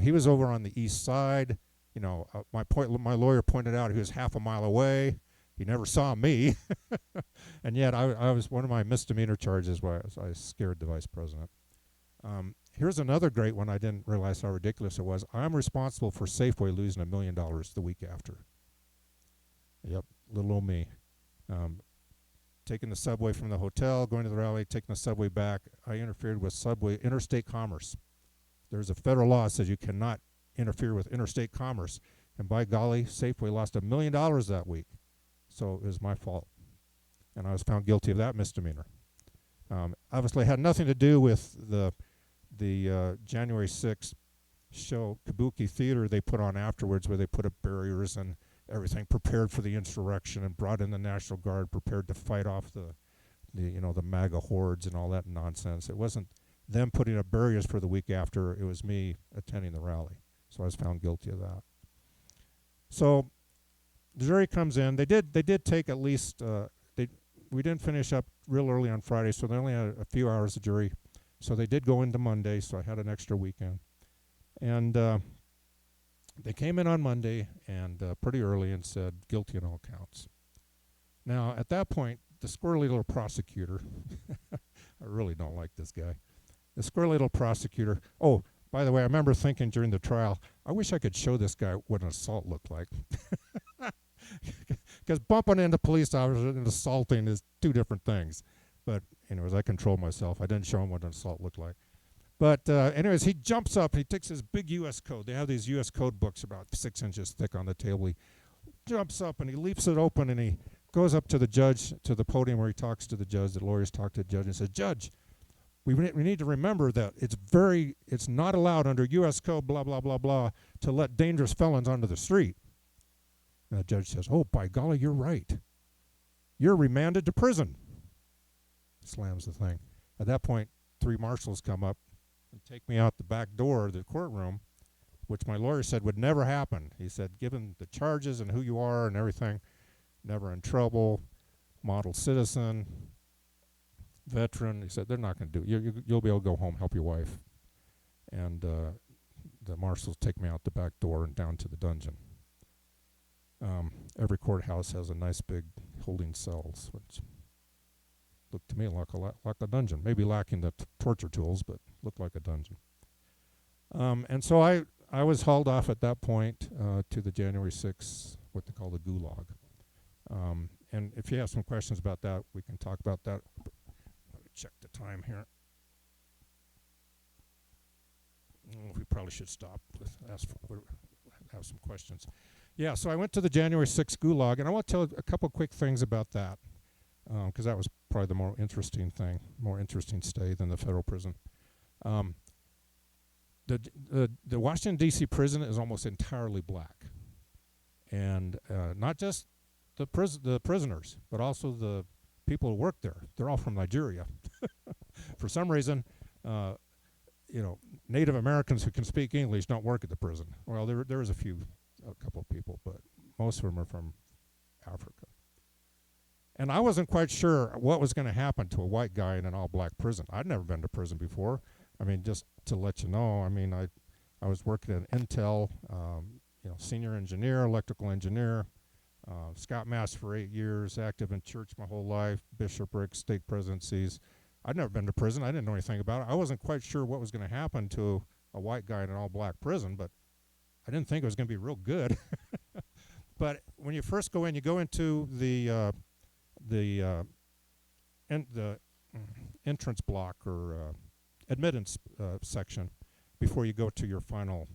He was over on the east side. My lawyer pointed out he was half a mile away. He never saw me. And yet, I was one of my misdemeanor charges was I scared the Vice President. Here's another great one. I didn't realize how ridiculous it was. I'm responsible for Safeway losing $1 million the week after. Yep, little old me. Taking the subway from the hotel, going to the rally, taking the subway back. I interfered with subway interstate commerce. There's a federal law that says you cannot interfere with interstate commerce. And by golly, Safeway lost $1 million that week. So it was my fault. And I was found guilty of that misdemeanor. Obviously, it had nothing to do with the January 6th show, Kabuki Theater, they put on afterwards, where they put up barriers and everything, prepared for the insurrection, and brought in the National Guard, prepared to fight off the MAGA hordes and all that nonsense. It wasn't them putting up barriers for the week after. It was me attending the rally. So I was found guilty of that. So the jury comes in. They did take at least. We didn't finish up real early on Friday, so they only had a few hours of jury. So they did go into Monday, so I had an extra weekend. And they came in on Monday and pretty early and said guilty on all counts. Now, at that point, the squirrely little prosecutor, I really don't like this guy. The squirrely little prosecutor, oh, by the way, I remember thinking during the trial, I wish I could show this guy what an assault looked like. Because bumping into police officers and assaulting is two different things. But anyways, I controlled myself. I didn't show him what an assault looked like. But anyways, he jumps up. He takes his big U.S. code. They have these U.S. code books about 6 inches thick on the table. He jumps up and he leaps it open and he goes up to the judge, to the podium where he talks to the judge. The lawyers talk to the judge and says, "Judge, we need to remember that it's not allowed under U.S. code, blah, blah, blah, blah, to let dangerous felons onto the street." And the judge says, "Oh, by golly, you're right. You're remanded to prison." Slams the thing. At that point, 3 marshals come up and take me out the back door of the courtroom, which my lawyer said would never happen. He said, given the charges and who you are and everything, never in trouble, model citizen, veteran. He said, they're not going to do it. You'll be able to go home, help your wife. And the marshals take me out the back door and down to the dungeon. Every courthouse has a nice big holding cells, which looked to me like a dungeon. Maybe lacking the torture tools, but looked like a dungeon. And so I was hauled off at that point to the January 6th, what they call the gulag. And if you have some questions about that, we can talk about that. Let me check the time here. We probably should stop. Have some questions. Yeah, so I went to the January 6th gulag, and I want to tell a couple quick things about that, because that was probably the more interesting stay than the federal prison. The Washington D.C. prison is almost entirely black, and not just the prisoners, but also the people who work there. They're all from Nigeria. For some reason, Native Americans who can speak English don't work at the prison. Well, there is a couple of people, but most of them are from Africa. And I wasn't quite sure what was going to happen to a white guy in an all-black prison. I'd never been to prison before. I mean, just to let you know, I was working at Intel, senior engineer, electrical engineer, scoutmaster for 8 years, active in church my whole life, bishoprics, stake presidencies. I'd never been to prison. I didn't know anything about it. I wasn't quite sure what was going to happen to a white guy in an all-black prison, but I didn't think it was going to be real good. But when you first go in, you go into the entrance block or admittance section before you go to your final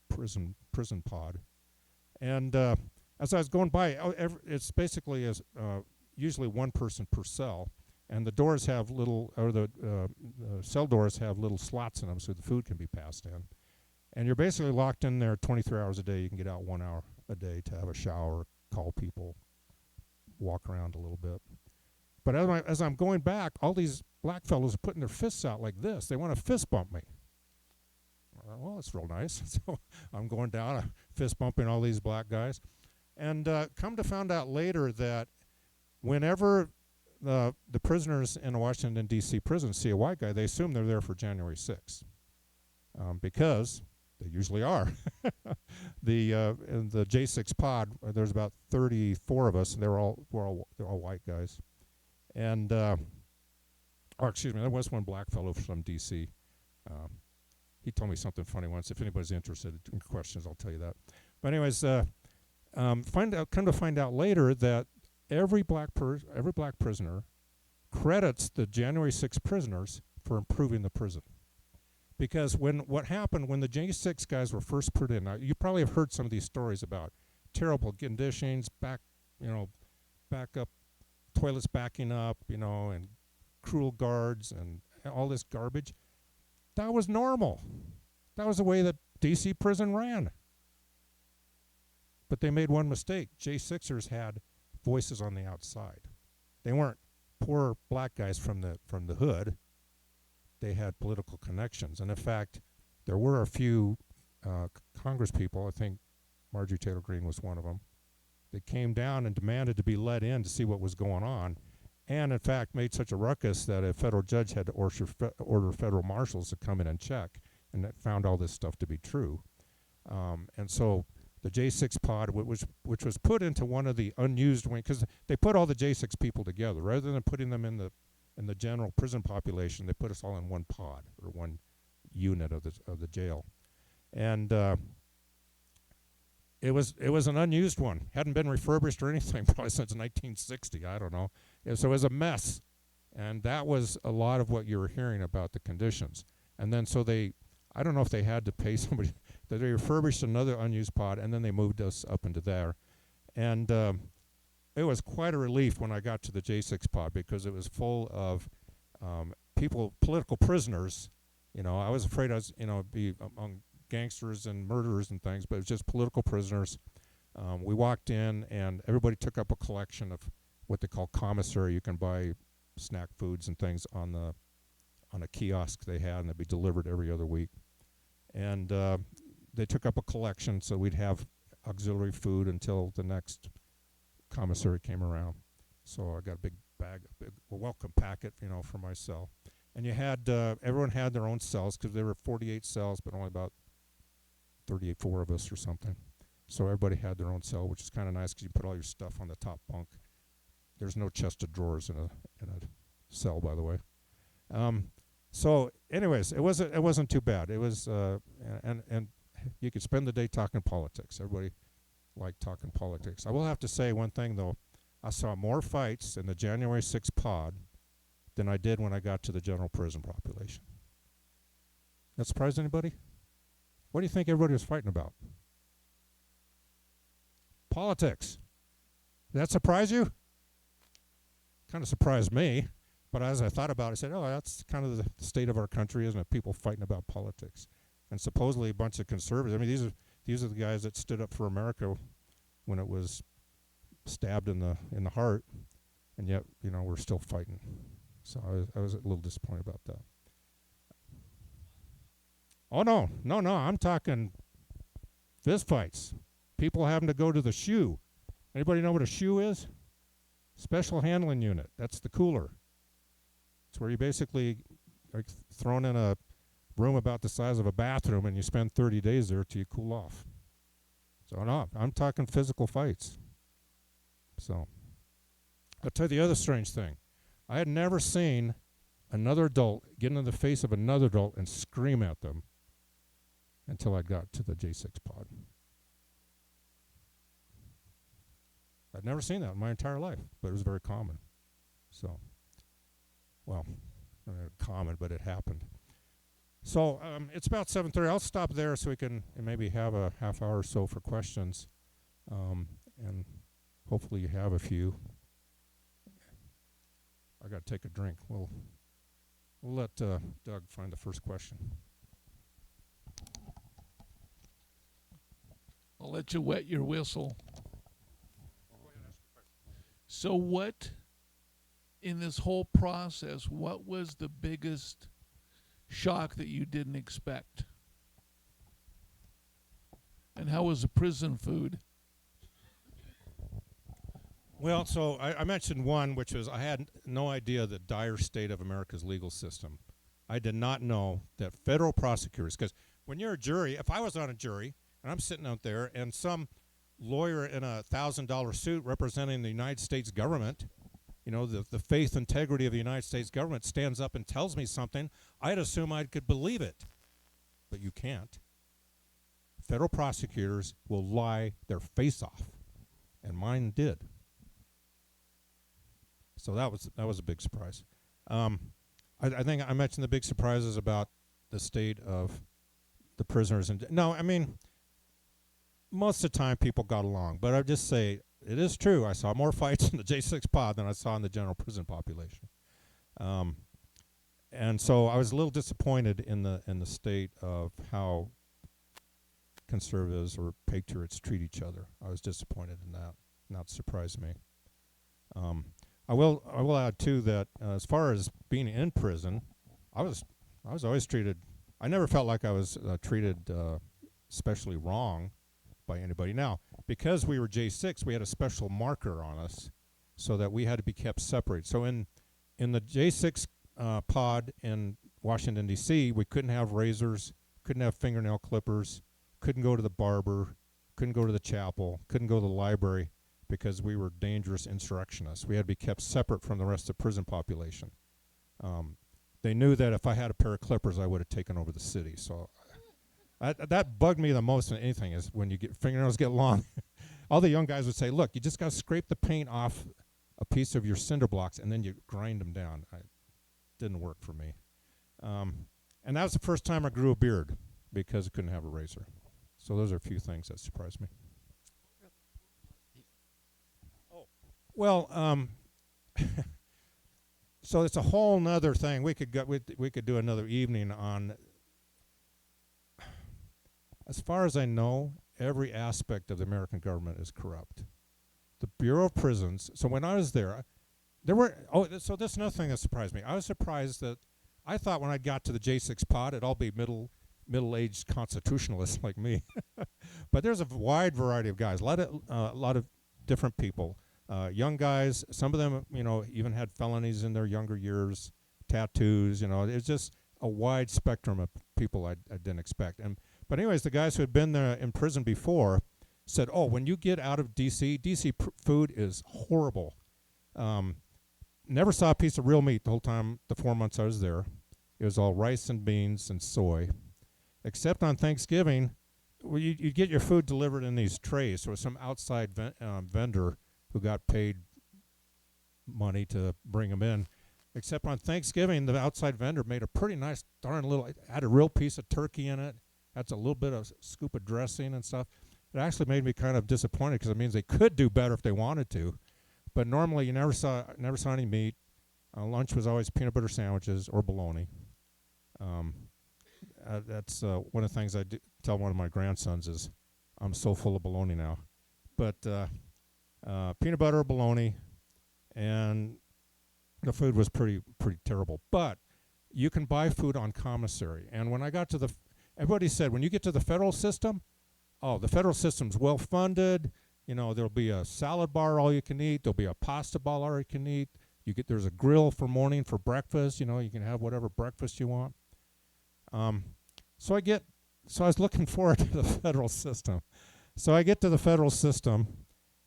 prison pod. And as I was going by, it's basically usually one person per cell, and the doors have the cell doors have little slots in them so the food can be passed in. And you're basically locked in there 23 hours a day. You can get out 1 hour a day to have a shower, call people, walk around a little bit. But as I'm going back, all these black fellows are putting their fists out like this. They want to fist bump me. Well, that's real nice. So I'm going down, fist bumping all these black guys. And come to find out later that whenever the prisoners in a Washington, D.C. prison see a white guy, they assume they're there for January 6th. Because they usually are. In the J6 pod, there's about 34 of us, and they're all white guys. And excuse me, there was one black fellow from D.C. He told me something funny once. If anybody's interested in questions, I'll tell you that. But anyways, come to find out later that every black prisoner credits the January 6 prisoners for improving the prison. Because what happened when the J6 guys were first put in, now you probably have heard some of these stories about terrible conditions, back up, toilets backing up, and cruel guards and all this garbage. That was normal. That was the way that D.C. prison ran. But they made one mistake. J6ers had voices on the outside. They weren't poor black guys from the hood. They had political connections. And in fact, there were a few Congress people, I think Marjorie Taylor Greene was one of them, that came down and demanded to be let in to see what was going on, and in fact made such a ruckus that a federal judge had to order federal marshals to come in and check, and that found all this stuff to be true. And so the J6 pod, which was put into one of the unused wings, because they put all the J6 people together. Rather than putting them in the general prison population, they put us all in one pod or one unit of the jail. And it was an unused one. Hadn't been refurbished or anything probably since 1960. I don't know. So it was a mess. And that was a lot of what you were hearing about the conditions. And then I don't know if they had to pay somebody, that they refurbished another unused pod, and then they moved us up into there. And it was quite a relief when I got to the J6 pod, because it was full of political prisoners. I was afraid I was, be among gangsters and murderers and things, but it was just political prisoners. We walked in, and everybody took up a collection of what they call commissary. You can buy snack foods and things on a kiosk they had, and they'd be delivered every other week. And they took up a collection, so we'd have auxiliary food until the next commissary came around. So I got a big bag, a welcome packet, for my cell. And you had everyone had their own cells, because there were 48 cells, but only about 34 of us or something. So everybody had their own cell, which is kind of nice, because you put all your stuff on the top bunk. There's no chest of drawers in a cell, by the way. So, anyways, it wasn't too bad. It was, and you could spend the day talking politics. Everybody liked talking politics. I will have to say one thing though. I saw more fights in the January 6th pod than I did when I got to the general prison population. That surprised anybody? What do you think everybody was fighting about? Politics. Did that surprise you? Kind of surprised me. But as I thought about it, I said, that's kind of the state of our country, isn't it? People fighting about politics. And supposedly a bunch of conservatives. I mean, these are the guys that stood up for America when it was stabbed in the heart, and yet, we're still fighting. So I was a little disappointed about that. Oh, no, I'm talking fist fights. People having to go to the SHU. Anybody know what a SHU is? Special Handling Unit. That's the cooler. It's where you basically are thrown in a room about the size of a bathroom, and you spend 30 days there till you cool off. So no, I'm talking physical fights. So I'll tell you the other strange thing. I had never seen another adult get in the face of another adult and scream at them until I got to the J6 pod. I'd never seen that in my entire life, but it was very common. So, well, not common, but it happened. So it's about 7:30. I'll stop there so we can maybe have a half hour or so for questions, and hopefully you have a few. I got to take a drink. We'll let Doug find the first question. I'll let you wet your whistle. So what, in this whole process, what was the biggest shock that you didn't expect? And how was the prison food? Well, so I mentioned one, which was I had no idea the dire state of America's legal system. I did not know that federal prosecutors, because when you're a jury, if I was on a jury and I'm sitting out there and some lawyer in a $1,000 suit representing the United States government, you know, the faith integrity of the United States government stands up and tells me something, I'd assume I could believe it. But you can't. Federal prosecutors will lie their face off, and mine did. So that was a big surprise. I think I mentioned the big surprises about the state of the prisoners. No, I mean, most of the time people got along. But I would just say it is true. I saw more fights in the J6 pod than I saw in the general prison population. And so I was a little disappointed in the state of how conservatives or patriots treat each other. I was disappointed in that. Not surprised me. I will add too that as far as being in prison, I was always treated. I never felt like I was treated especially wrong by anybody. Now, because we were J6, we had a special marker on us, so that we had to be kept separate. So in the J6 pod in Washington D.C., we couldn't have razors, couldn't have fingernail clippers, couldn't go to the barber, couldn't go to the chapel, couldn't go to the library, because we were dangerous insurrectionists. We had to be kept separate from the rest of the prison population. They knew that if I had a pair of clippers, I would have taken over the city. So that bugged me the most than anything, is when you get fingernails get long. All the young guys would say, look, you just got to scrape the paint off a piece of your cinder blocks and then you grind them down. It didn't work for me. And that was the first time I grew a beard, because I couldn't have a razor. So those are a few things that surprised me. Well, so it's a whole nother thing. We could do another evening on. As far as I know, every aspect of the American government is corrupt. The Bureau of Prisons. So when I was there were. Oh, so that's another thing that surprised me. I was surprised that I thought when I got to the J6 pod, it'd all be middle-aged constitutionalists like me. But there's a wide variety of guys. A lot of different people. Young guys, some of them, even had felonies in their younger years, tattoos, it's just a wide spectrum of people I didn't expect. But anyways, the guys who had been there in prison before said, oh, when you get out of D.C., food is horrible. Never saw a piece of real meat the whole time, the 4 months I was there. It was all rice and beans and soy. Except on Thanksgiving, you'd get your food delivered in these trays. So it was some outside vendor who got paid money to bring them in. Except on Thanksgiving, the outside vendor made a pretty nice, had a real piece of turkey in it, had a little bit of scoop of dressing and stuff. It actually made me kind of disappointed, because it means they could do better if they wanted to. But normally you never saw any meat. Lunch was always peanut butter sandwiches or bologna. That's one of the things I tell one of my grandsons is, I'm so full of bologna now. But peanut butter, bologna, and the food was pretty terrible. But you can buy food on commissary. And when I got to everybody said, when you get to the federal system, oh, the federal system's well funded. There'll be a salad bar all you can eat. There'll be a pasta bar all you can eat. There's a grill for morning for breakfast. You can have whatever breakfast you want. So I was looking forward to the federal system. So I get to the federal system,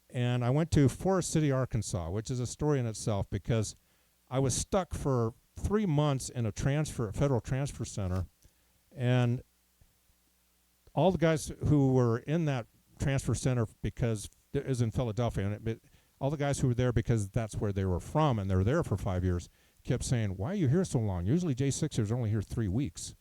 and I went to Forest City, Arkansas, which is a story in itself, because I was stuck for 3 months in a federal transfer center, and all the guys who were in that transfer center, because it is in Philadelphia, and but all the guys who were there because that's where they were from and they're there for 5 years, kept saying, "Why are you here so long? Usually J6ers are only here 3 weeks.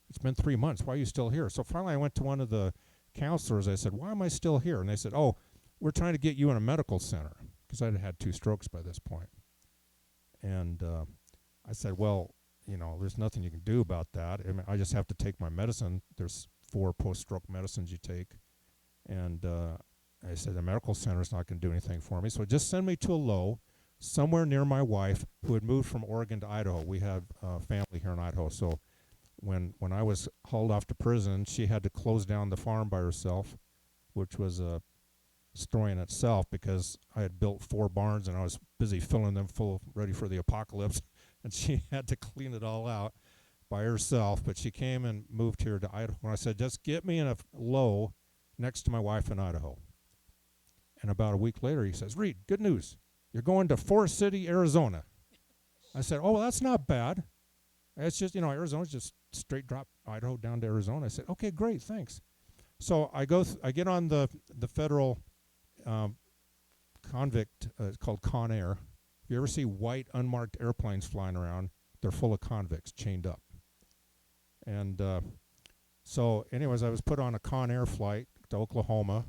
It's been 3 months. Why are you still here?" So finally I went to one of the counselors. I said, "Why am I still here?" And they said, "Oh, we're trying to get you in a medical center," because I'd had 2 strokes by this point. And I said, "Well, there's nothing you can do about that. I mean, I just have to take my medicine. There's 4 post-stroke medicines you take." And I said, "The medical center's not going to do anything for me. So just send me to a low somewhere near my wife who had moved from Oregon to Idaho." We have family here in Idaho. So when I was hauled off to prison, she had to close down the farm by herself, which was a story in itself because I had built 4 barns and I was busy filling them full, ready for the apocalypse. And she had to clean it all out by herself. But she came and moved here to Idaho. And I said, "Just get me in a low next to my wife in Idaho." And about a week later, he says, "Reed, good news. You're going to Forest City, Arizona." I said, "Oh, well, that's not bad. It's just, Arizona's just straight drop Idaho down to Arizona." I said, "Okay, great, thanks." So I get on the federal convict, it's called Con Air. If you ever see white unmarked airplanes flying around, they're full of convicts chained up. And so anyways, I was put on a Con Air flight to Oklahoma.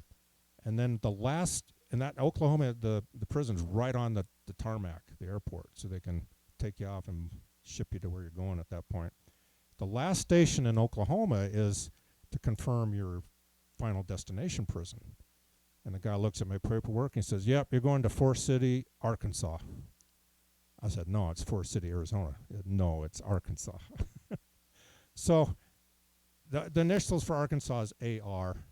And then in that Oklahoma, the prison's right on the tarmac, the airport, so they can take you off and ship you to where you're going at that point. The last station in Oklahoma is to confirm your final destination prison. And the guy looks at my paperwork and he says, "Yep, you're going to Forest City, Arkansas." I said, "No, it's Forest City, Arizona." "No, it's Arkansas." So the initials for Arkansas is AR.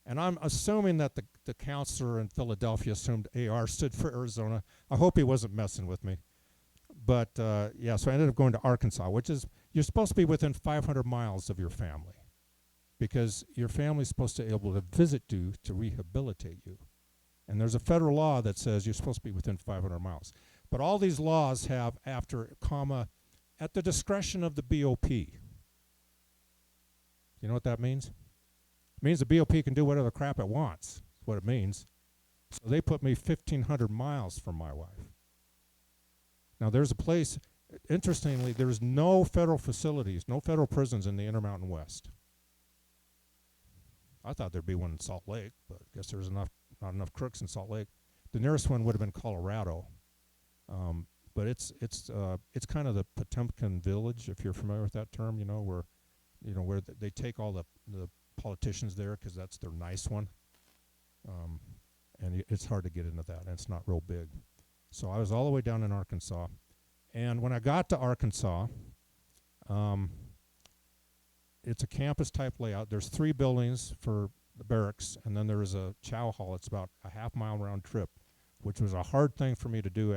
And I'm assuming that the counselor in Philadelphia assumed AR stood for Arizona. I hope he wasn't messing with me. But, so I ended up going to Arkansas, which is, you're supposed to be within 500 miles of your family because your family's supposed to be able to visit you to rehabilitate you. And there's a federal law that says you're supposed to be within 500 miles. But all these laws have after, comma, at the discretion of the BOP. You know what that means? It means the BOP can do whatever crap it wants. That's what it means. So they put me 1,500 miles from my wife. Now there's a place, interestingly, there's no federal facilities, no federal prisons in the Intermountain West. I thought there'd be one in Salt Lake, but I guess there's not enough crooks in Salt Lake. The nearest one would have been Colorado. But it's kind of the Potemkin Village, if you're familiar with that term, where they take all the politicians there because that's their nice one. And it's hard to get into that, and it's not real big. So I was all the way down in Arkansas. And when I got to Arkansas, it's a campus-type layout. There's 3 buildings for the barracks, and then there is a chow hall. It's about a half-mile round trip, which was a hard thing for me to do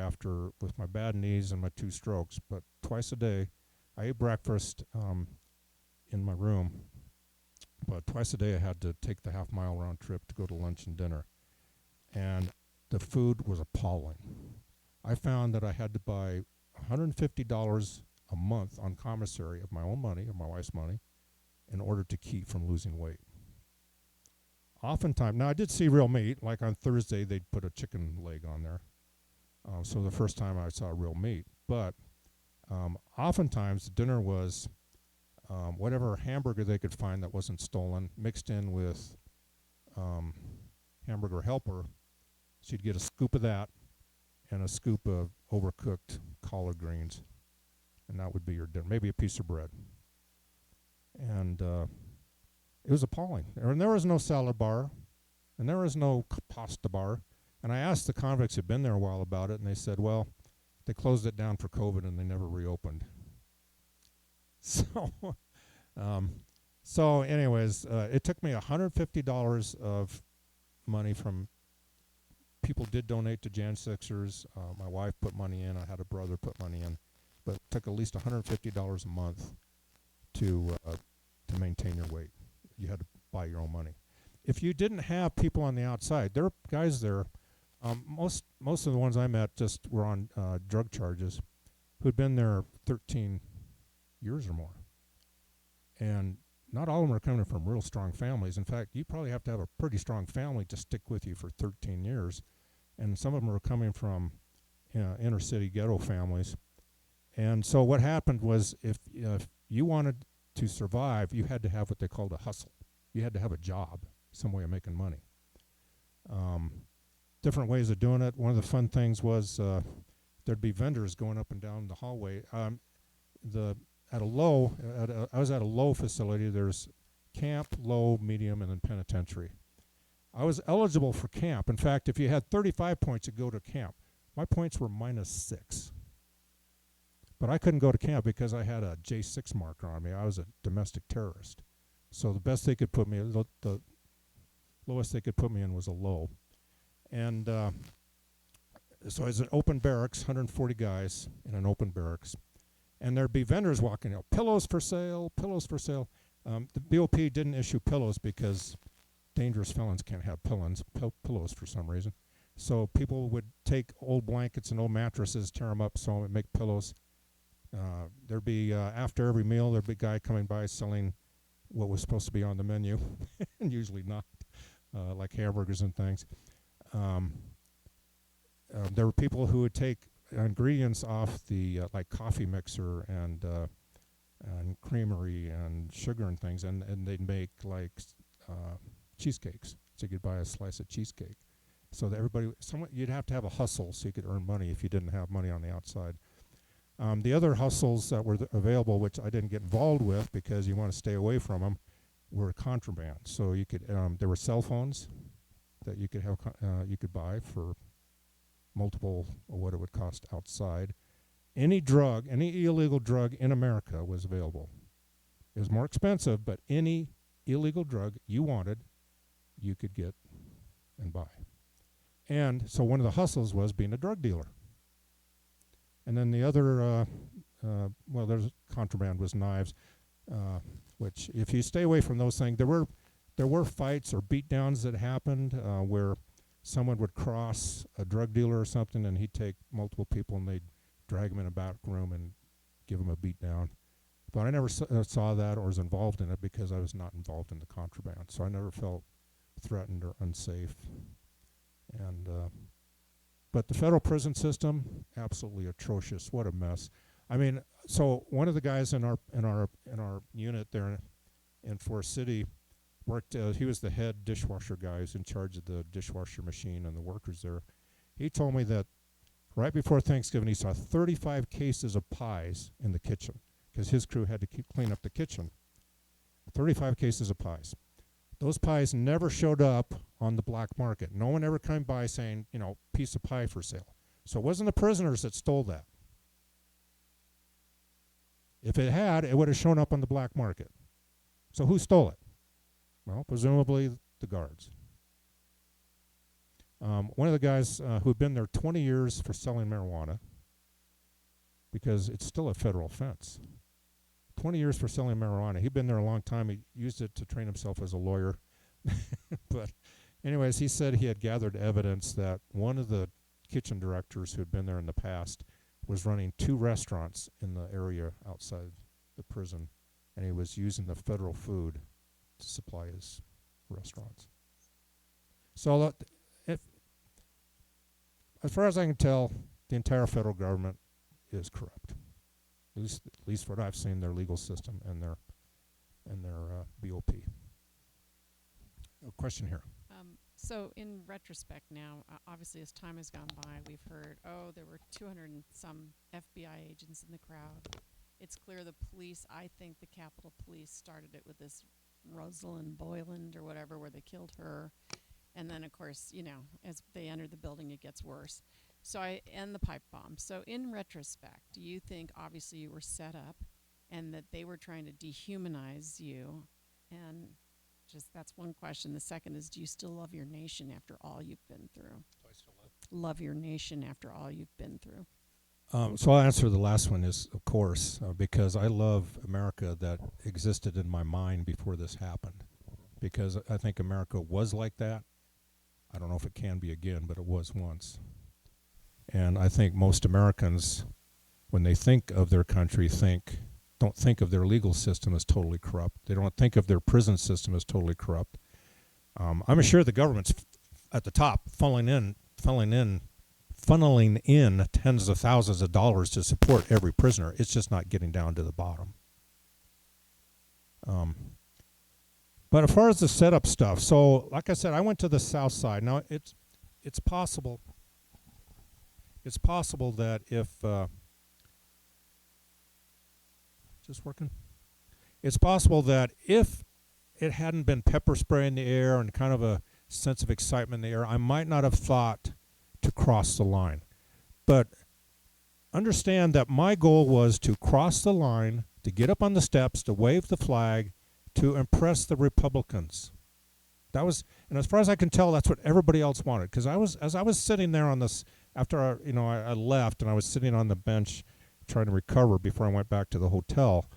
with my bad knees and my 2 strokes. But twice a day, I ate breakfast in my room. But twice a day I had to take the half-mile round trip to go to lunch and dinner. And the food was appalling. I found that I had to buy $150 a month on commissary of my own money, of my wife's money, in order to keep from losing weight. Oftentimes, now I did see real meat, like on Thursday they'd put a chicken leg on there. So the first time I saw real meat. But oftentimes the dinner was whatever hamburger they could find that wasn't stolen, mixed in with hamburger helper. So you'd get a scoop of that and a scoop of overcooked collard greens, and that would be your dinner. Maybe a piece of bread. And it was appalling. And there was no salad bar, and there was no pasta bar. And I asked the convicts who'd been there a while about it, and they said, well, they closed it down for COVID and they never reopened. So anyways, it took me $150 of money from people did donate to Jan Sixers. My wife put money in. I had a brother put money in. But it took at least $150 a month to maintain your weight. You had to buy your own money. If you didn't have people on the outside, there were guys there. Most of the ones I met just were on drug charges, who'd been there 13 years or more. And not all of them are coming from real strong families. In fact, you probably have to have a pretty strong family to stick with you for 13 years. And some of them are coming from inner city ghetto families. And so what happened was if you wanted to survive, you had to have what they called a hustle. You had to have a job, some way of making money. Different ways of doing it. One of the fun things was there'd be vendors going up and down the hallway. I was at a low facility. There's camp, low, medium, and then penitentiary. I was eligible for camp. In fact, if you had 35 points, you'd go to camp. My points were -6. But I couldn't go to camp because I had a J6 marker on me. I was a domestic terrorist. So the best they could put me, the lowest they could put me in was a low. And so it's an open barracks, 140 guys in an open barracks. And there'd be vendors walking out, pillows for sale, pillows for sale. The BOP didn't issue pillows because dangerous felons can't have pillows for some reason. So people would take old blankets and old mattresses, tear them up, sew them, and make pillows. There'd be, after every meal, there'd be a guy coming by selling what was supposed to be on the menu, and usually not, like hamburgers and things. There were people who would take ingredients off the, like coffee mixer and creamery and sugar and things, and they'd make like cheesecakes. So you could buy a slice of cheesecake. So that you'd have to have a hustle so you could earn money if you didn't have money on the outside. The other hustles that were available, which I didn't get involved with because you want to stay away from them, were contraband. So you could there were cell phones that you could have you could buy for multiple of what it would cost outside. Any drug, any illegal drug in America was available. It was more expensive, but any illegal drug you wanted, you could get and buy. And so one of the hustles was being a drug dealer. And then the other, there's contraband was knives, which if you stay away from those things, there were fights or beatdowns that happened where someone would cross a drug dealer or something, and he'd take multiple people and they'd drag them in a back room and give them a beatdown. But I never saw that or was involved in it because I was not involved in the contraband. So I never felt threatened or unsafe. And but the federal prison system, absolutely atrocious. What a mess. I mean, so one of the guys in our unit there in Forest City worked. He was the head dishwasher guy who's in charge of the dishwasher machine and the workers there. He told me that right before Thanksgiving he saw 35 cases of pies in the kitchen because his crew had to clean up the kitchen. 35 cases of pies. Those pies never showed up on the black market. No one ever came by saying, piece of pie for sale. So it wasn't the prisoners that stole that. If it had, it would have shown up on the black market. So who stole it? Well, presumably the guards. One of the guys who'd been there 20 years for selling marijuana, because it's still a federal offense. 20 years for selling marijuana. He'd been there a long time. He used it to train himself as a lawyer. But anyways, he said he had gathered evidence that one of the kitchen directors who had been there in the past was running 2 restaurants in the area outside the prison, and he was using the federal food to supply his restaurants. So as far as I can tell, the entire federal government is corrupt. At least what I've seen, their legal system and their BOP. A question here. So in retrospect now, obviously as time has gone by, we've heard, there were 200 and some FBI agents in the crowd. It's clear the police, I think the Capitol Police started it with this Rosalind Boyland or whatever, where they killed her. And then, of course, as they entered the building, it gets worse. And the pipe bomb. So in retrospect, do you think obviously you were set up and that they were trying to dehumanize you? And just that's one question. The second is, do you still love your nation after all you've been through? Do I still love your nation after all you've been through? So I'll answer the last one is, of course, because I love America that existed in my mind before this happened. Because I think America was like that. I don't know if it can be again, but it was once. And I think most Americans, when they think of their country, don't don't think of their legal system as totally corrupt. They don't think of their prison system as totally corrupt. I'm sure the government's at the top funneling in tens of thousands of dollars to support every prisoner. It's just not getting down to the bottom. But as far as the setup stuff, so like I said, I went to the south side. Now it's possible. It's possible that if just working. It's possible that if it hadn't been pepper spray in the air and kind of a sense of excitement in the air, I might not have thought to cross the line. But understand that my goal was to cross the line, to get up on the steps, to wave the flag, to impress the Republicans. That was, and as far as I can tell, that's what everybody else wanted. Because as I was sitting there on this, after I left and I was sitting on the bench trying to recover before I went back to the hotel,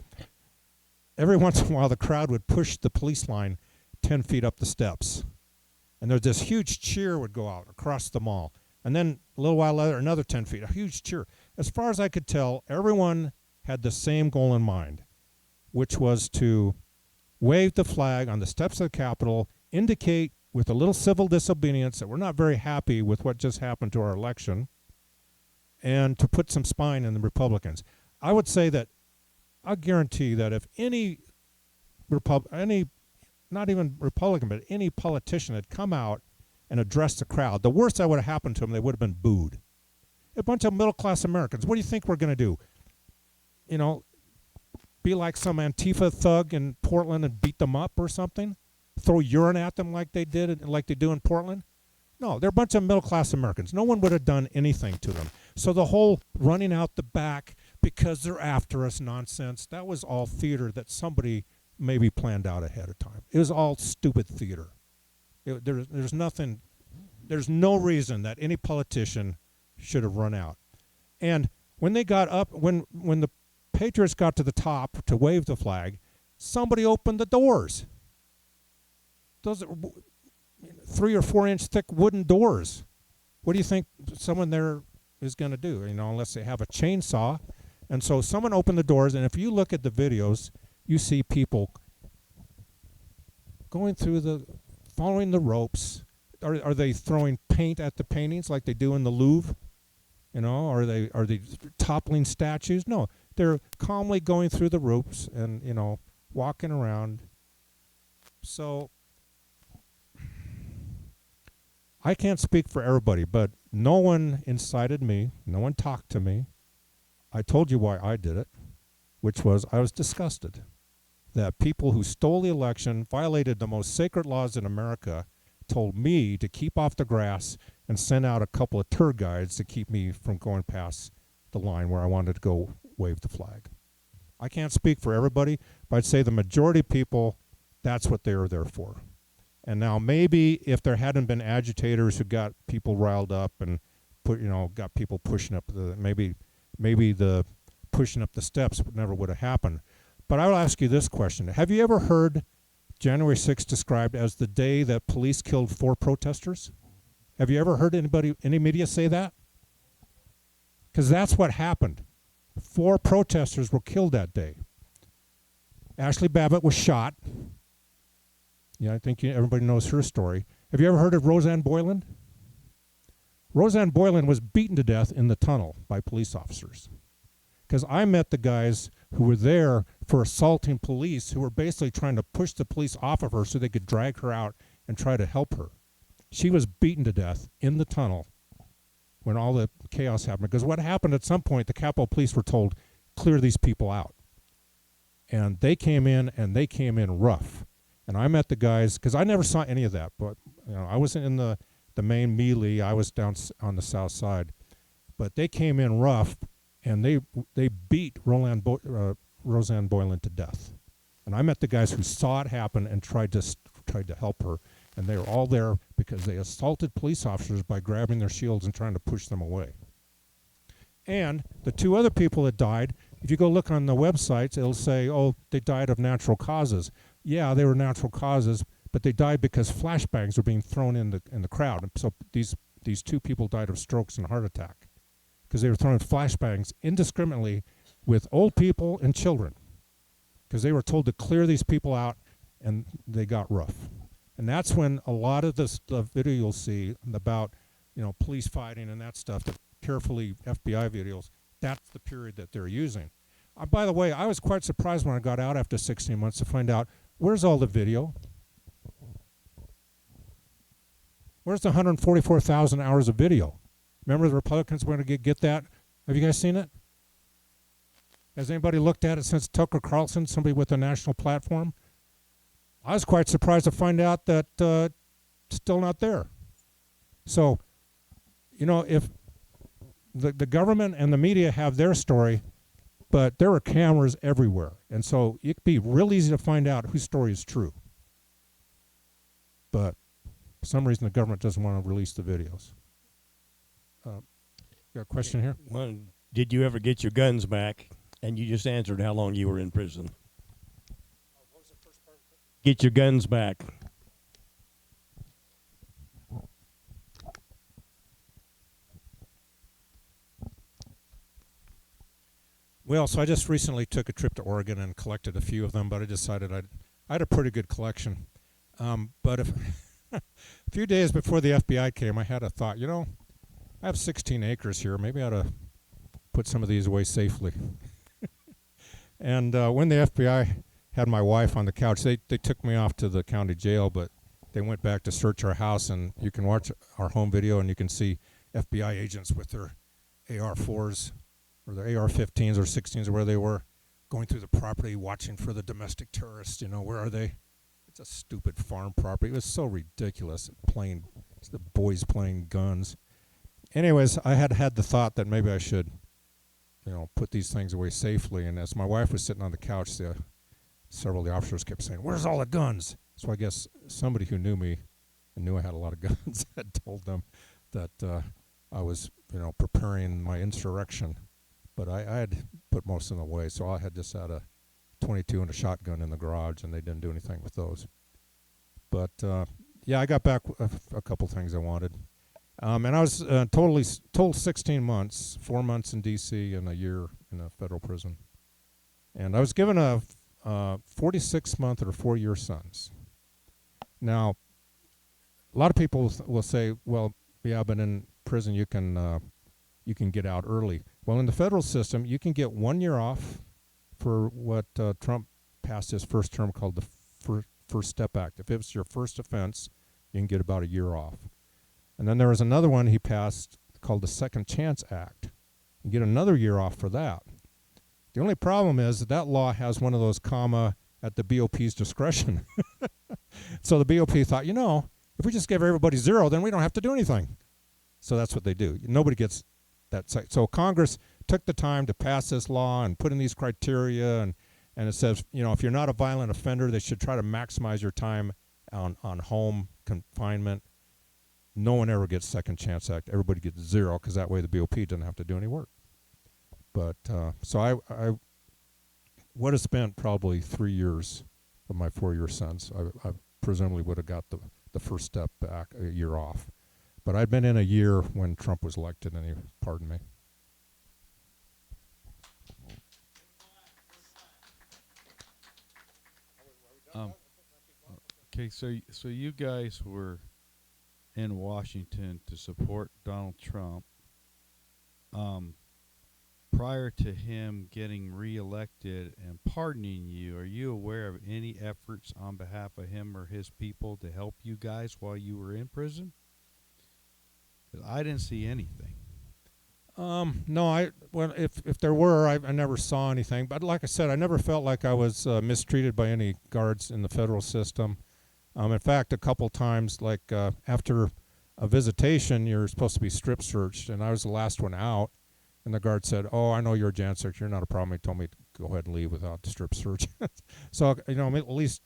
every once in a while the crowd would push the police line 10 feet up the steps. And there's this huge cheer would go out across the mall. And then a little while later, another 10 feet, a huge cheer. As far as I could tell, everyone had the same goal in mind, which was to wave the flag on the steps of the Capitol, indicate with a little civil disobedience that we're not very happy with what just happened to our election, and to put some spine in the Republicans. I would say that I guarantee that if any not even Republican, but any politician had come out and addressed the crowd, the worst that would have happened to them, they would have been booed. A bunch of middle-class Americans. What do you think we're going to do? Be like some Antifa thug in Portland and beat them up or something? Throw urine at them like they did, like they do in Portland? No, they're a bunch of middle-class Americans. No one would have done anything to them. So the whole running out the back because they're after us nonsense, that was all theater that somebody maybe planned out ahead of time. It was all stupid theater. There's no reason that any politician should have run out. And when they got up, when the Patriots got to the top to wave the flag, somebody opened the doors. Those are 3 or 4 inch thick wooden doors. What do you think someone there is going to do? Unless they have a chainsaw. And so someone opened the doors, and if you look at the videos, you see people going through following the ropes. Are they throwing paint at the paintings like they do in the Louvre? Are they toppling statues? No, they're calmly going through the ropes and walking around. So I can't speak for everybody, but no one incited me. No one talked to me. I told you why I did it, which was I was disgusted that people who stole the election, violated the most sacred laws in America, told me to keep off the grass and sent out a couple of tour guides to keep me from going past the line where I wanted to go wave the flag. I can't speak for everybody, but I'd say the majority of people, that's what they were there for. And now maybe if there hadn't been agitators who got people riled up and got people pushing up maybe the pushing up the steps never would have happened. But I will ask you this question. Have you ever heard January 6th described as the day that police killed 4 protesters? Have you ever heard any media say that? Because that's what happened. 4 protesters were killed that day. Ashley Babbitt was shot. I think everybody knows her story. Have you ever heard of Roseanne Boyland? Roseanne Boyland was beaten to death in the tunnel by police officers. Because I met the guys who were there for assaulting police who were basically trying to push the police off of her so they could drag her out and try to help her. She was beaten to death in the tunnel when all the chaos happened. Because what happened at some point, the Capitol Police were told, clear these people out. And they came in, and they came in rough. And I met the guys, because I never saw any of that. But I wasn't in the main melee. I was down on the south side. But they came in rough, and they beat Roseanne Boyland to death. And I met the guys who saw it happen and tried to help her. And they were all there because they assaulted police officers by grabbing their shields and trying to push them away. And the 2 other people that died, if you go look on the websites, it'll say, they died of natural causes. Yeah, they were natural causes, but they died because flashbangs were being thrown in the crowd. And so these 2 people died of strokes and heart attack because they were throwing flashbangs indiscriminately with old people and children. because they were told to clear these people out, and they got rough. And that's when a lot of the video you'll see about, police fighting and that stuff, the carefully FBI videos, that's the period that they're using. By the way, I was quite surprised when I got out after 16 months to find out, where's all the video? Where's the 144,000 hours of video? Remember the Republicans were going to get that? Have you guys seen it? Has anybody looked at it since Tucker Carlson, somebody with a national platform? I was quite surprised to find out that it's still not there. So, if the government and the media have their story, but there are cameras everywhere. And so it could be real easy to find out whose story is true. But for some reason, the government doesn't want to release the videos. Got a question here? Well, did you ever get your guns back? And you just answered how long you were in prison. What was the first part? Get your guns back. Well, so I just recently took a trip to Oregon and collected a few of them, but I decided I had a pretty good collection. But if a few days before the FBI came, I had a thought, I have 16 acres here. Maybe I ought to put some of these away safely. And when the FBI had my wife on the couch, they took me off to the county jail, but they went back to search our house, and you can watch our home video, and you can see FBI agents with their AR-4s or their AR-15s or 16s or where they were, going through the property, watching for the domestic terrorists. Where are they? It's a stupid farm property. It was so ridiculous, it's the boys playing guns. Anyways, I had the thought that maybe I should put these things away safely. And as my wife was sitting on the couch, several of the officers kept saying, "Where's all the guns?" So I guess somebody who knew me and knew I had a lot of guns had told them that I was, preparing my insurrection. But I had put most of them away, so I had just had a 22 and a shotgun in the garage, and they didn't do anything with those. But, I got back a couple things I wanted. And I was told 16 months, 4 months in D.C. and a year in a federal prison. And I was given a 46-month or 4-year sentence. Now, a lot of people will say, well, yeah, but in prison you can get out early. Well, in the federal system, you can get 1 year off for what Trump passed his first term called the First Step Act. If it's your first offense, you can get about a year off. And then there was another one he passed called the Second Chance Act. You get another year off for that. The only problem is that law has one of those comma at the BOP's discretion. So the BOP thought, if we just give everybody 0, then we don't have to do anything. So that's what they do. Nobody gets that. So Congress took the time to pass this law and put in these criteria, and it says, if you're not a violent offender, they should try to maximize your time on home confinement. No one ever gets Second Chance Act. Everybody gets 0, because that way the BOP doesn't have to do any work. But so I would have spent probably 3 years of my 4-year sentence. I presumably would have got the first step back, a year off. But I'd been in a year when Trump was elected, and he pardoned me. Okay, so you guys were in Washington to support Donald Trump. Prior to him getting reelected and pardoning you, are you aware of any efforts on behalf of him or his people to help you guys while you were in prison? 'Cause I didn't see anything. No, if there were, I never saw anything. But like I said, I never felt like I was mistreated by any guards in the federal system. In fact, a couple times, like after a visitation, you're supposed to be strip searched, and I was the last one out. And the guard said, "Oh, I know you're a Jan 6. You're not a problem." He told me to go ahead and leave without the strip search. So, at least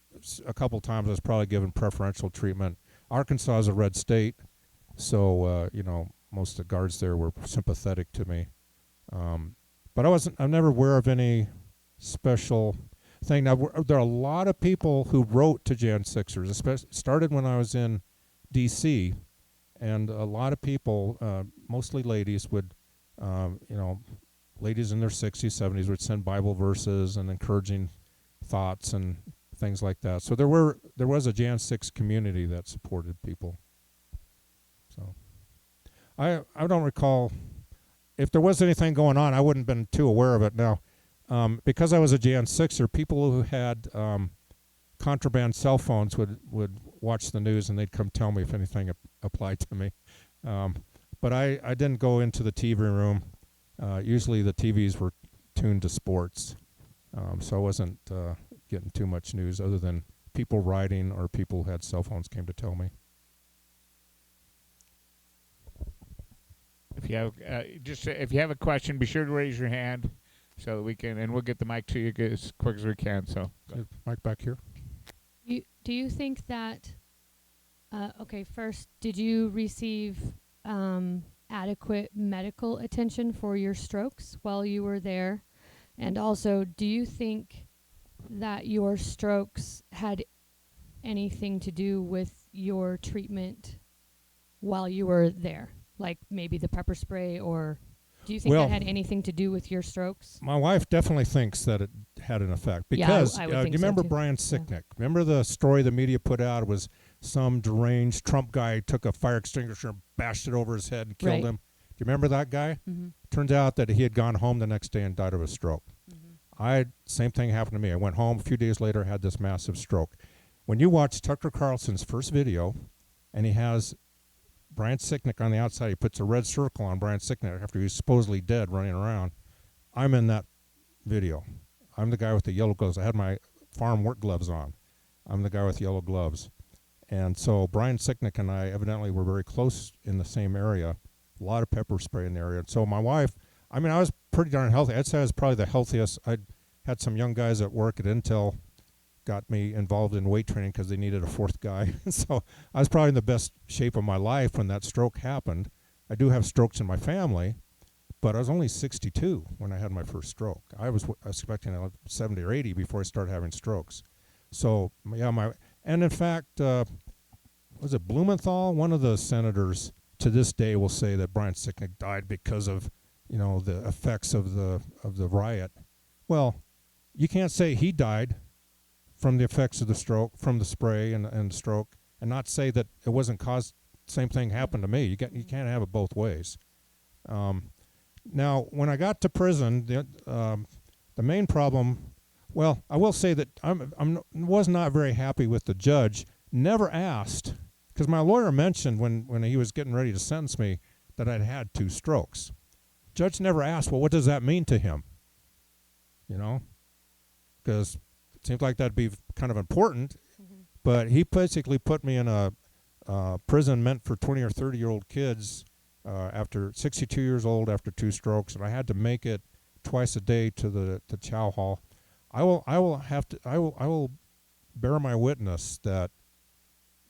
a couple times I was probably given preferential treatment. Arkansas is a red state, so, most of the guards there were sympathetic to me. But I'm never aware of any special thing. Now, there are a lot of people who wrote to Jan 6ers, especially started when I was in D.C., and a lot of people, mostly ladies, would ladies in their 60s, 70s would send Bible verses and encouraging thoughts and things like that. So there was a Jan 6 community that supported people. So I don't recall if there was anything going on. I wouldn't have been too aware of it. Now, because I was a Jan 6er, people who had contraband cell phones would watch the news and they'd come tell me if anything applied to me. But I didn't go into the TV room. Usually the TVs were tuned to sports, so I wasn't getting too much news other than people writing or people who had cell phones came to tell me. If you have if you have a question, be sure to raise your hand so that we can, and we'll get the mic to you as quick as we can. So, Mike back here. Do you think that? Okay, first, did you receive adequate medical attention for your strokes while you were there? And also, do you think that your strokes had anything to do with your treatment while you were there? Like maybe the pepper spray, or do you think that had anything to do with your strokes? My wife definitely thinks that it had an effect Yeah, because I would you think so remember too. Brian Sicknick? Remember the story the media put out? It was some deranged Trump guy took a fire extinguisher and bashed it over his head and killed Right. him. Do you remember that guy? Mm-hmm. Turns out that he had gone home the next day and died of a stroke. Mm-hmm. Same thing happened to me. I went home a few days later, had this massive stroke. When you watch Tucker Carlson's first video, and he has Brian Sicknick on the outside, he puts a red circle on Brian Sicknick after he's supposedly dead running around. I'm in that video. I'm the guy with the yellow gloves. I had my farm work gloves on. I'm the guy with yellow gloves. And so Brian Sicknick and I evidently were very close in the same area. A lot of pepper spray in the area. And so my wife, I mean, I was pretty darn healthy. I'd say I was probably the healthiest. I had some young guys at work at Intel got me involved in weight training because they needed a fourth guy. So I was probably in the best shape of my life when that stroke happened. I do have strokes in my family, but I was only 62 when I had my first stroke. I was expecting 70 or 80 before I started having strokes. So, yeah, and in fact, was it Blumenthal? One of the senators to this day will say that Brian Sicknick died because of, the effects of the riot. Well, you can't say he died from the effects of the stroke, from the spray and the stroke, and not say that it wasn't caused. Same thing happened to me. You can't have it both ways. Now, when I got to prison, the main problem. Well, I will say that I was not very happy with the judge. Never asked, because my lawyer mentioned when he was getting ready to sentence me that I'd had 2 strokes. Judge never asked, well, what does that mean to him? Because it seems like that'd be kind of important. Mm-hmm. But he basically put me in a prison meant for 20 or 30-year-old kids after 62 years old after 2 strokes, and I had to make it twice a day to the chow hall. I will bear my witness that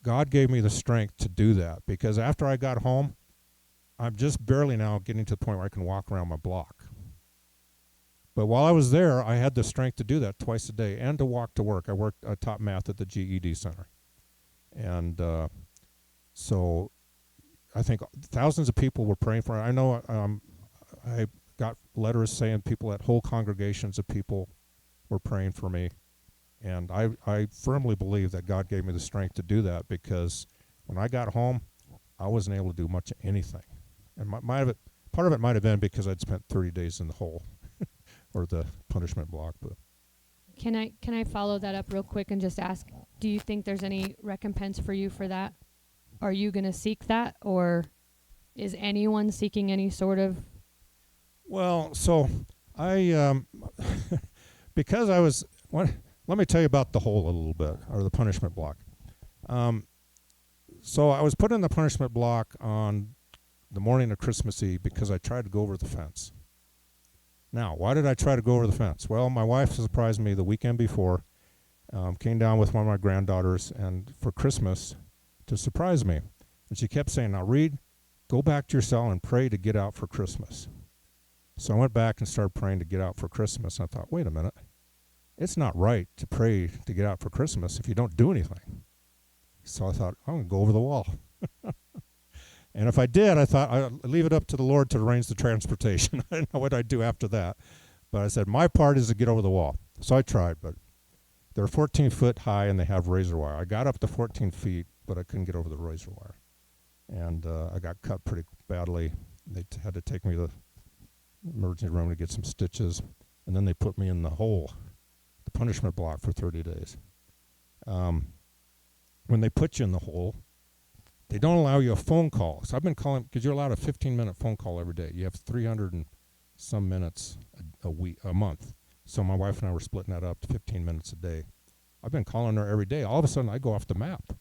God gave me the strength to do that, because after I got home, I'm just barely now getting to the point where I can walk around my block. But while I was there, I had the strength to do that twice a day and to walk to work. I taught math at the GED Center. And so I think thousands of people were praying for it. I know I got letters saying whole congregations of people were praying for me. And I firmly believe that God gave me the strength to do that, because when I got home, I wasn't able to do much of anything. And part of it might have been because I'd spent 30 days in the hole or the punishment block. But Can I follow that up real quick and just ask, do you think there's any recompense for you for that? Are you going to seek that, or is anyone seeking any sort of? Well, so I because I was let me tell you about the hole a little bit, or the punishment block. So I was put in the punishment block on the morning of Christmas Eve because I tried to go over the fence. Now, why did I try to go over the fence? Well, my wife surprised me the weekend before, came down with one of my granddaughters and for Christmas to surprise me. And she kept saying, now, Reed, go back to your cell and pray to get out for Christmas. So I went back and started praying to get out for Christmas. And I thought, wait a minute. It's not right to pray to get out for Christmas if you don't do anything. So I thought, I'm going to go over the wall. And if I did, I thought I'd leave it up to the Lord to arrange the transportation. I didn't know what I'd do after that. But I said, my part is to get over the wall. So I tried. But They're 14 foot high and they have razor wire. I got up to 14 feet, but I couldn't get over the razor wire. And I got cut pretty badly. They had to take me to the emergency room to get some stitches. And then they put me in the hole, the punishment block, for 30 days. When they put you in the hole, they don't allow you a phone call. So I've been calling, because you're allowed a 15-minute phone call every day. You have 300 and some minutes a month. So my wife and I were splitting that up to 15 minutes a day. I've been calling her every day. All of a sudden, I go off the map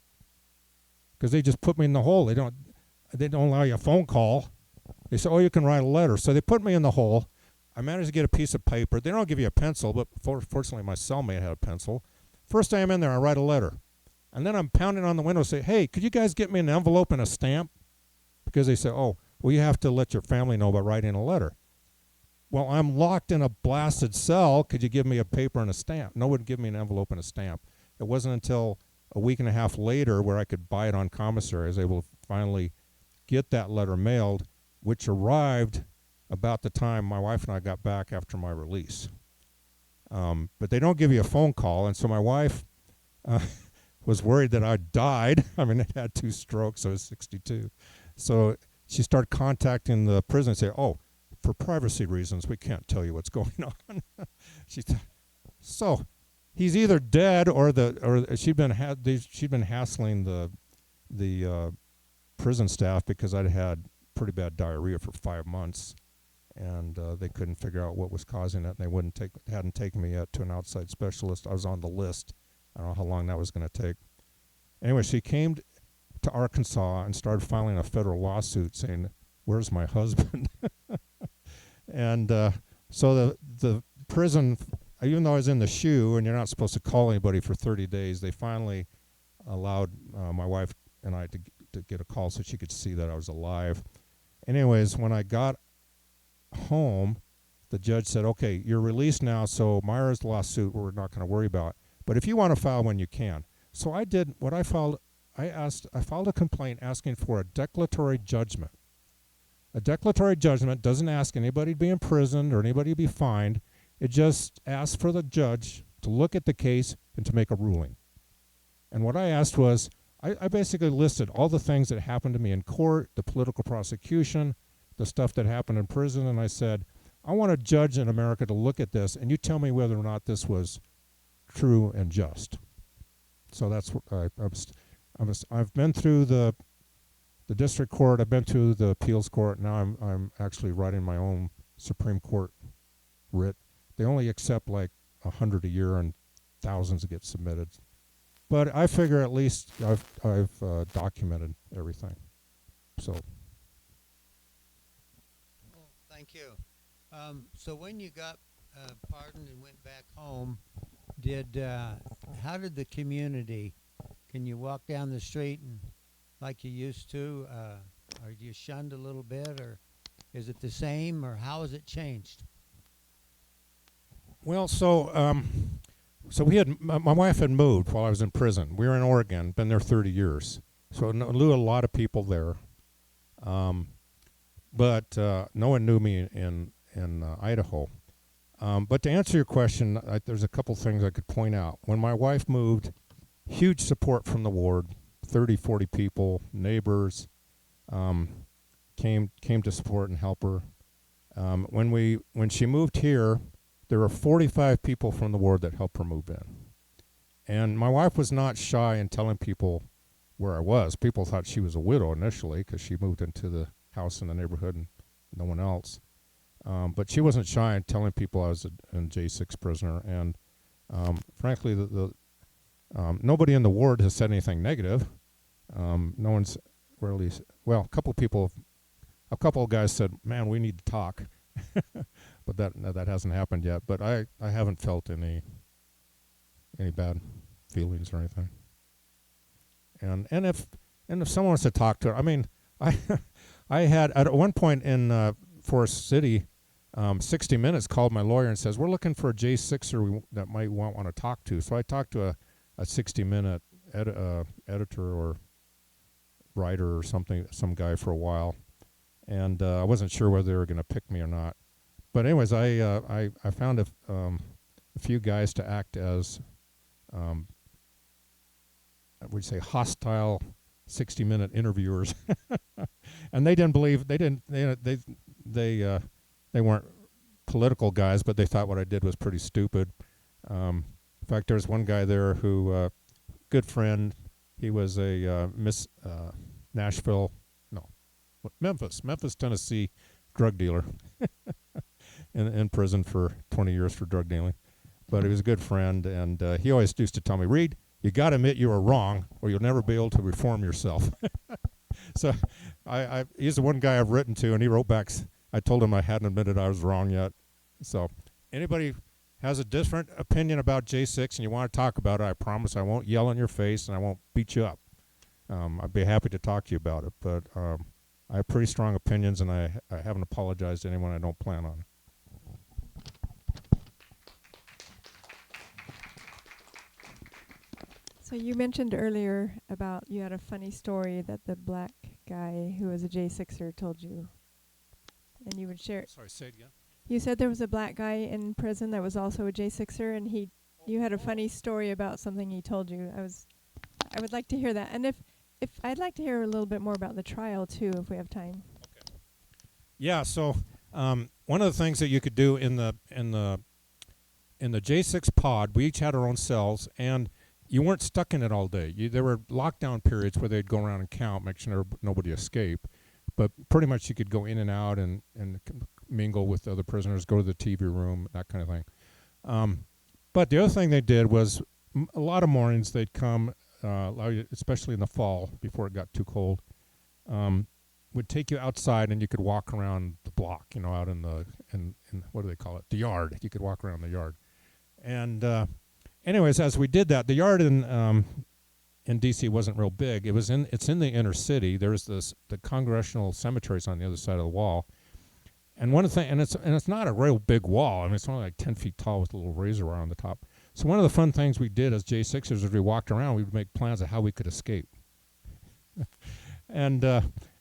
because they just put me in the hole. They don't allow you a phone call. They say, oh, you can write a letter. So they put me in the hole. I managed to get a piece of paper. They don't give you a pencil, but fortunately, my cellmate had a pencil. First day I'm in there, I write a letter. And then I'm pounding on the window, say, hey, could you guys get me an envelope and a stamp? Because they say, oh, well, you have to let your family know by writing a letter. Well, I'm locked in a blasted cell. Could you give me a paper and a stamp? No one would give me an envelope and a stamp. It wasn't until a week and a half later where I could buy it on commissary. I was able to finally get that letter mailed, which arrived about the time my wife and I got back after my release. But they don't give you a phone call, and so my wife was worried that I died. I mean, I had 2 strokes. I was 62. So she started contacting the prison and say, oh, for privacy reasons, we can't tell you what's going on. So he's either dead or she'd been hassling the prison staff because I'd had pretty bad diarrhea for 5 months, and they couldn't figure out what was causing it, and they hadn't taken me yet to an outside specialist. I was on the list. I don't know how long that was going to take. Anyway, she came to Arkansas and started filing a federal lawsuit saying, where's my husband? And so the prison, even though I was in the SHU and you're not supposed to call anybody for 30 days, they finally allowed my wife and I to get a call so she could see that I was alive. Anyways, when I got home, the judge said, okay, you're released now, so Myra's lawsuit we're not going to worry about. But if you want to file one, you can. So I did what I filed. I filed a complaint asking for a declaratory judgment. A declaratory judgment doesn't ask anybody to be imprisoned or anybody to be fined. It just asks for the judge to look at the case and to make a ruling. And what I asked was, I basically listed all the things that happened to me in court, the political prosecution, the stuff that happened in prison, and I said, I want a judge in America to look at this, and you tell me whether or not this was true and just. So that's what I've been through the district court. I've been through the appeals court. Now I'm actually writing my own Supreme Court writ. They only accept like 100 a year, and thousands get submitted. But I figure at least I've documented everything. So. Well, thank you. So when you got pardoned and went back home, how did the community? Can you walk down the street and like you used to? Are you shunned a little bit, or is it the same, or how has it changed? Well, so we had my wife had moved while I was in prison. We were in Oregon, been there 30 years, so knew a lot of people there. But no one knew me in Idaho. But to answer your question, there's a couple things I could point out. When my wife moved, huge support from the ward, 30, 40 people, neighbors, came to support and help her. When she moved here, there were 45 people from the ward that helped her move in. And my wife was not shy in telling people where I was. People thought she was a widow initially because she moved into the house in the neighborhood and no one else. But she wasn't shy in telling people I was a J6 prisoner. And frankly, nobody in the ward has said anything negative. No one's really, well, a couple of guys said, man, we need to talk. But that hasn't happened yet. But I haven't felt any bad feelings or anything. And if someone wants to talk to her, I mean, I had at one point in Forest City, 60 Minutes called my lawyer and says, we're looking for a J6er that might want to talk to. So I talked to a 60 Minute editor or writer or something, some guy for a while, and I wasn't sure whether they were going to pick me or not. But anyways, I found a few guys to act as would say hostile 60-minute interviewers, and they didn't believe they weren't political guys, but they thought what I did was pretty stupid. In fact, there was one guy there who, good friend, he was a Memphis, Tennessee drug dealer in prison for 20 years for drug dealing. But he was a good friend, and he always used to tell me, Reed, you got to admit you were wrong, or you'll never be able to reform yourself. So he's the one guy I've written to, and he wrote back. I told him I hadn't admitted I was wrong yet. So anybody has a different opinion about J6 and you want to talk about it, I promise I won't yell in your face and I won't beat you up. I'd be happy to talk to you about it, but I have pretty strong opinions, and I haven't apologized to anyone. I don't plan on. So you mentioned earlier about you had a funny story that the black guy who was a J6er told you, and you would share it. Sorry, say it again. You said there was a black guy in prison that was also a J6er, and you had a funny story about something he told you. I would like to hear that, and if I'd like to hear a little bit more about the trial too, if we have time. Okay. Yeah. So one of the things that you could do in the J6 pod, we each had our own cells, and you weren't stuck in it all day. There were lockdown periods where they'd go around and count, make sure nobody escaped. But pretty much you could go in and out and mingle with other prisoners, go to the TV room, that kind of thing. But the other thing they did was a lot of mornings they'd come, especially in the fall before it got too cold, would take you outside and you could walk around the block, out in what do they call it? The yard. You could walk around the yard. And anyways, as we did that, the yard in D.C. wasn't real big. It's in the inner city. There's the congressional cemeteries on the other side of the wall. And one of the things, and it's not a real big wall. I mean, it's only like 10 feet tall with a little razor wire on the top. So one of the fun things we did as J6ers, as we walked around, we would make plans of how we could escape. And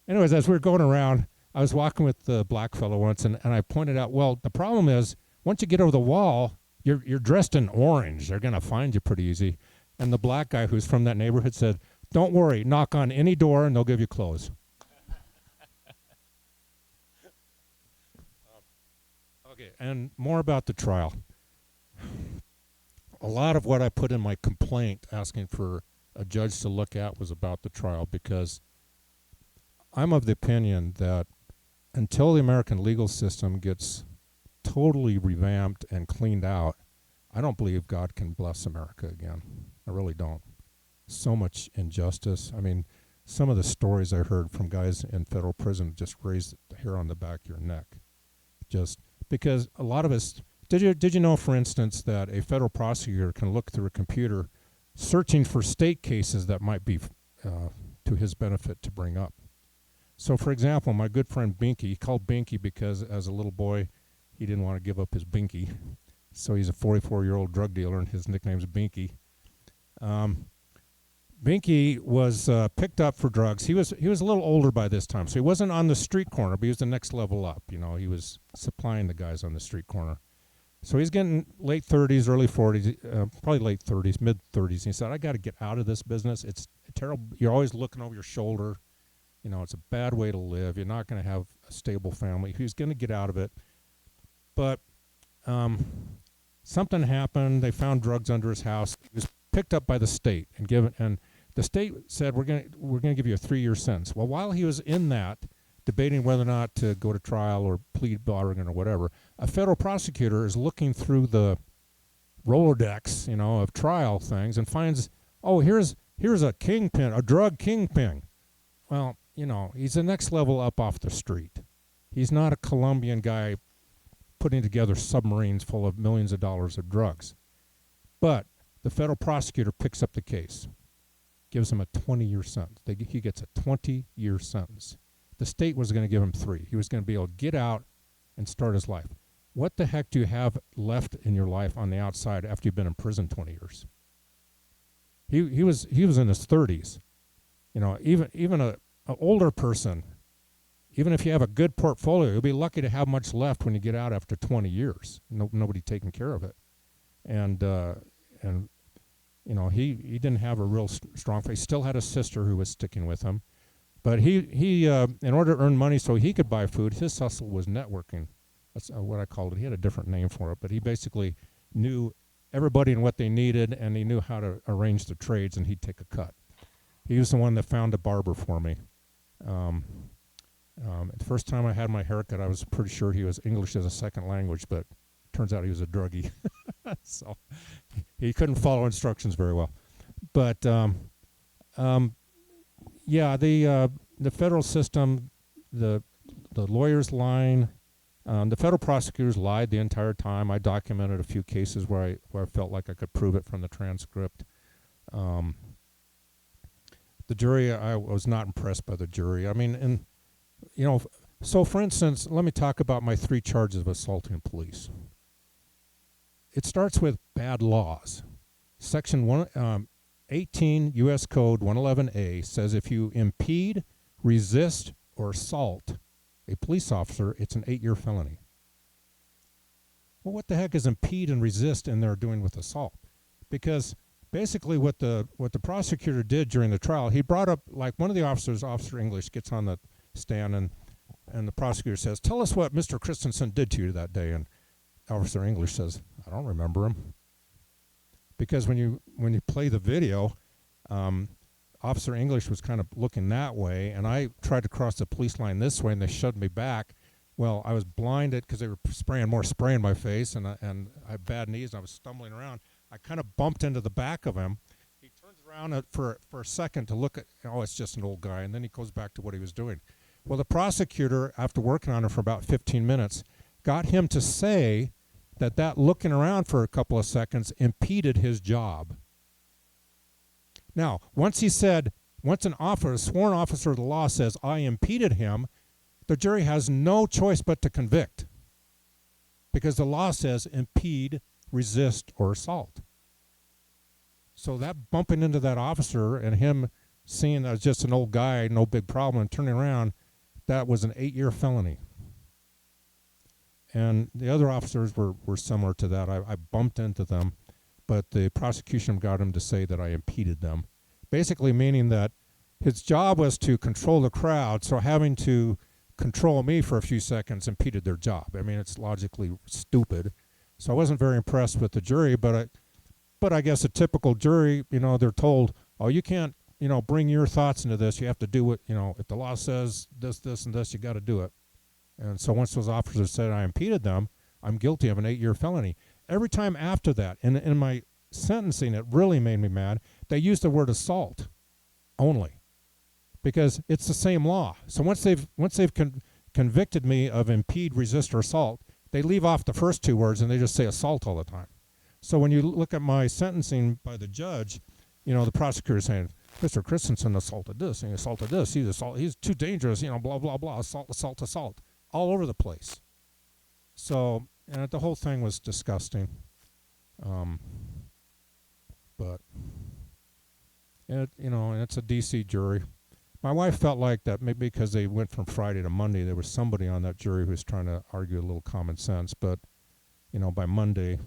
anyways, as we were going around, I was walking with the black fellow once, and I pointed out, well, the problem is once you get over the wall, you're dressed in orange. They're going to find you pretty easy. And the black guy who's from that neighborhood said, don't worry, knock on any door and they'll give you clothes. Okay, and more about the trial. A lot of what I put in my complaint asking for a judge to look at was about the trial, because I'm of the opinion that until the American legal system gets totally revamped and cleaned out, I don't believe God can bless America again. I really don't. So much injustice. I mean, some of the stories I heard from guys in federal prison just raised the hair on the back of your neck. Just because a lot of us, did you know, for instance, that a federal prosecutor can look through a computer searching for state cases that might be to his benefit to bring up? So, for example, my good friend Binky, he called Binky because as a little boy, he didn't want to give up his binky. So he's a 44-year-old drug dealer, and his nickname's Binky. Binky was picked up for drugs. He was a little older by this time, so he wasn't on the street corner, but he was the next level up. He was supplying the guys on the street corner. So he's getting late 30s, early 40s, probably late 30s, mid 30s. And he said, I got to get out of this business. It's terrible. You're always looking over your shoulder. It's a bad way to live. You're not going to have a stable family. He was going to get out of it. But something happened. They found drugs under his house. He was picked up by the state and the state said, we're going to give you a 3-year sentence. Well, while he was in that, debating whether or not to go to trial or plead bargain or whatever, a federal prosecutor is looking through the Rolodex, of trial things, and finds, here's a kingpin, a drug kingpin. Well, he's the next level up off the street. He's not a Colombian guy putting together submarines full of millions of dollars of drugs. But the federal prosecutor picks up the case, gives him a 20-year sentence. He gets a 20-year sentence. The state was going to give him 3. He was going to be able to get out and start his life. What the heck do you have left in your life on the outside after you've been in prison 20 years? He was in his 30s. Even an older person, even if you have a good portfolio, you'll be lucky to have much left when you get out after 20 years. Nobody taking care of it. And he didn't have a real strong faith. He still had a sister who was sticking with him. But he in order to earn money so he could buy food, his hustle was networking. That's what I called it. He had a different name for it, but he basically knew everybody and what they needed, and he knew how to arrange the trades, and he'd take a cut. He was the one that found a barber for me. The first time I had my haircut, I was pretty sure he was English as a second language, but turns out he was a druggie. So he couldn't follow instructions very well. But yeah, the federal system, the lawyers lying, the federal prosecutors lied the entire time. I documented a few cases where I felt like I could prove it from the transcript. The jury, I was not impressed by the jury. I mean, and so for instance, let me talk about my 3 charges of assaulting police. It starts with bad laws. Section 18 U.S. Code 111A says if you impede, resist, or assault a police officer, it's an 8-year felony. Well, what the heck is impede and resist in there doing with assault? Because basically what the prosecutor did during the trial, he brought up, like, one of the officers, Officer English, gets on the stand and the prosecutor says, "Tell us what Mr. Christensen did to you that day." And Officer English says, "I don't remember him." Because when you play the video, Officer English was kind of looking that way, and I tried to cross the police line this way, and they shoved me back. Well, I was blinded because they were spraying more spray in my face, and I had bad knees, and I was stumbling around. I kind of bumped into the back of him. He turns around for a second to look at, it's just an old guy, and then he goes back to what he was doing. Well, the prosecutor, after working on him for about 15 minutes, got him to say that looking around for a couple of seconds impeded his job. Now, once a sworn officer of the law says, "I impeded him," the jury has no choice but to convict. Because the law says impede, resist, or assault. So that bumping into that officer and him seeing that I was just an old guy, no big problem, and turning around, that was an 8-year felony. And the other officers were similar to that. I bumped into them, but the prosecution got him to say that I impeded them. Basically meaning that his job was to control the crowd, so having to control me for a few seconds impeded their job. I mean, it's logically stupid. So I wasn't very impressed with the jury, but I guess a typical jury, they're told, "Oh, you can't, bring your thoughts into this. You have to do what, if the law says this, and this, you got to do it." And so once those officers said I impeded them, I'm guilty of an 8-year felony. Every time after that, in my sentencing, it really made me mad. They used the word assault only because it's the same law. So once they've convicted me of impede, resist, or assault, they leave off the first 2 words and they just say assault all the time. So when you look at my sentencing by the judge, the prosecutor is saying, "Mr. Christensen assaulted this, and he assaulted this. He's too dangerous, blah, blah, blah, assault, all over the place." So, and the whole thing was disgusting. But, and it's a D.C. jury. My wife felt like that maybe because they went from Friday to Monday, there was somebody on that jury who was trying to argue a little common sense. But, by Monday,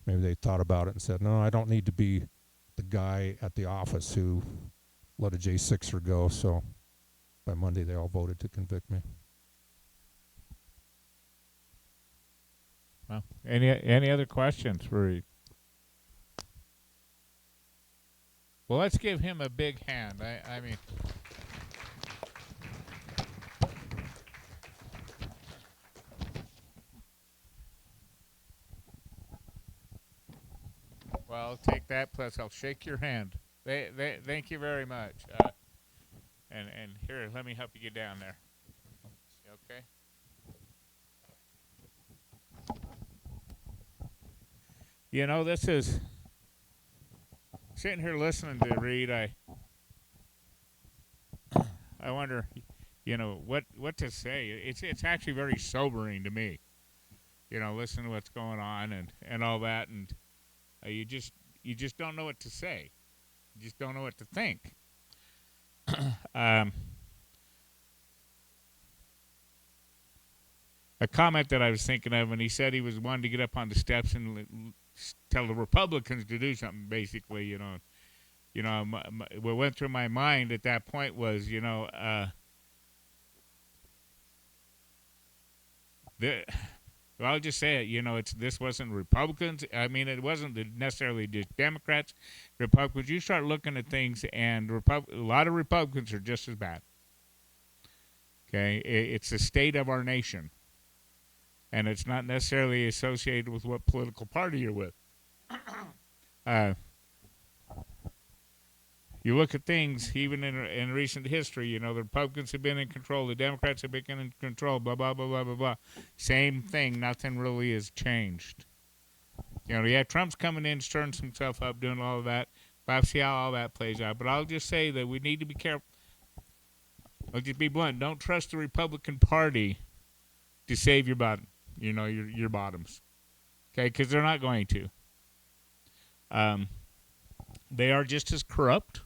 maybe they thought about it and said, "No, I don't need to be the guy at the office who let a J6er go." So by Monday, they all voted to convict me. Well, any other questions for? Well, let's give him a big hand. I mean, well, I'll take that. Plus, I'll shake your hand. Thank you very much. And here, let me help you get down there. Okay. This is sitting here listening to Reed. I wonder, what to say. It's actually very sobering to me. Listening to what's going on and all that, and you just don't know what to say. You just don't know what to think. A comment that I was thinking of when he said he was wanting to get up on the steps and tell the Republicans to do something, basically, what went through my mind at that point was, well, I'll just say it. This wasn't Republicans. I mean, it wasn't necessarily just Democrats, Republicans. You start looking at things, and a lot of Republicans are just as bad. Okay, it's the state of our nation, and it's not necessarily associated with what political party you're with. You look at things, even in recent history, the Republicans have been in control, the Democrats have been in control, blah, blah, blah, blah, blah, blah. Same thing, nothing really has changed. Trump's coming in, stirring himself up, doing all of that. We'll have to see how all that plays out. But I'll just say that we need to be careful. I'll just be blunt. Don't trust the Republican Party to save your bottom, your bottoms. Okay, because they're not going to. They are just as corrupt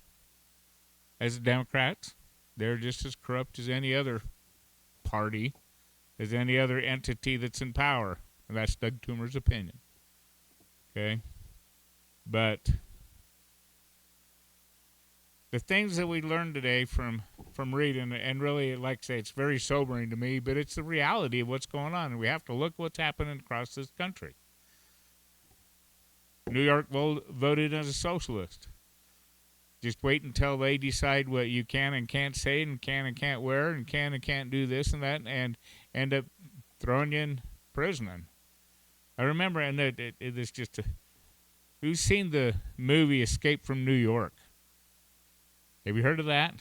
as the Democrats. They're just as corrupt as any other party, as any other entity that's in power. And that's Doug Toomer's opinion. Okay? But the things that we learned today from reading, and really, like I say, it's very sobering to me, but it's the reality of what's going on. And we have to look what's happening across this country. New York voted as a socialist. Just wait until they decide what you can and can't say and can and can't wear and can and can't do this and that and end up throwing you in prison. I remember, and it's just who's seen the movie Escape from New York? Have you heard of that?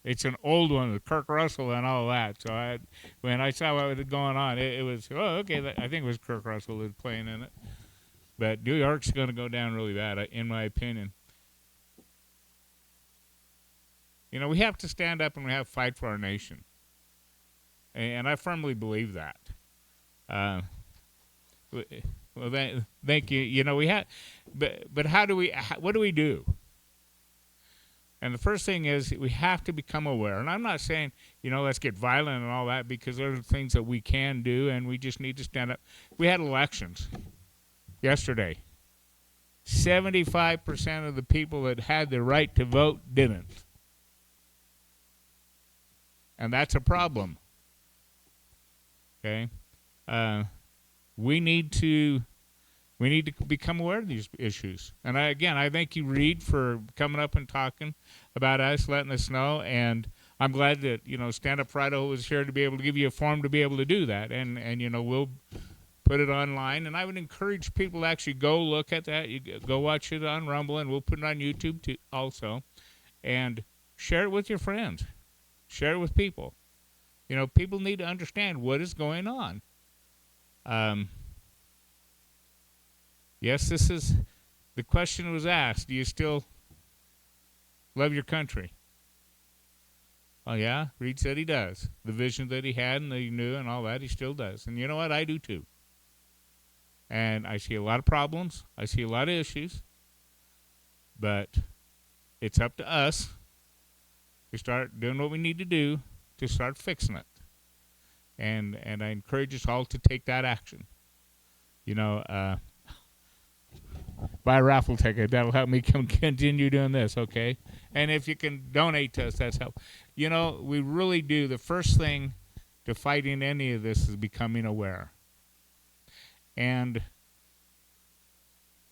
It's an old one with Kirk Russell and all that. So when I saw what was going on, it was, okay, I think it was Kirk Russell that was playing in it. But New York's going to go down really bad, in my opinion. We have to stand up and we have to fight for our nation. And I firmly believe that. Thank you. We have, but what do we do? And the first thing is we have to become aware. And I'm not saying, let's get violent and all that, because there are things that we can do and we just need to stand up. We had elections yesterday. 75% of the people that had the right to vote didn't. And that's a problem. Okay? We need to become aware of these issues. And I thank you, Reed, for coming up and talking about us, letting us know. And I'm glad that, Stand Up for Idaho was here to be able to give you a forum to be able to do that. And we'll put it online. And I would encourage people to actually go look at that. You go watch it on Rumble, and we'll put it on YouTube too, also. And share it with your friends. Share it with people. People need to understand what is going on. Yes, the question was asked, do you still love your country? Oh, yeah, Reed said he does. The vision that he had and that he knew and all that, he still does. And you know what? I do too. And I see a lot of problems. I see a lot of issues. But it's up to us to start doing what we need to do to start fixing it. And I encourage us all to take that action. Buy a raffle ticket. That'll help me continue doing this, okay? And if you can donate to us, that's helpful. We really do. The first thing to fighting any of this is becoming aware. And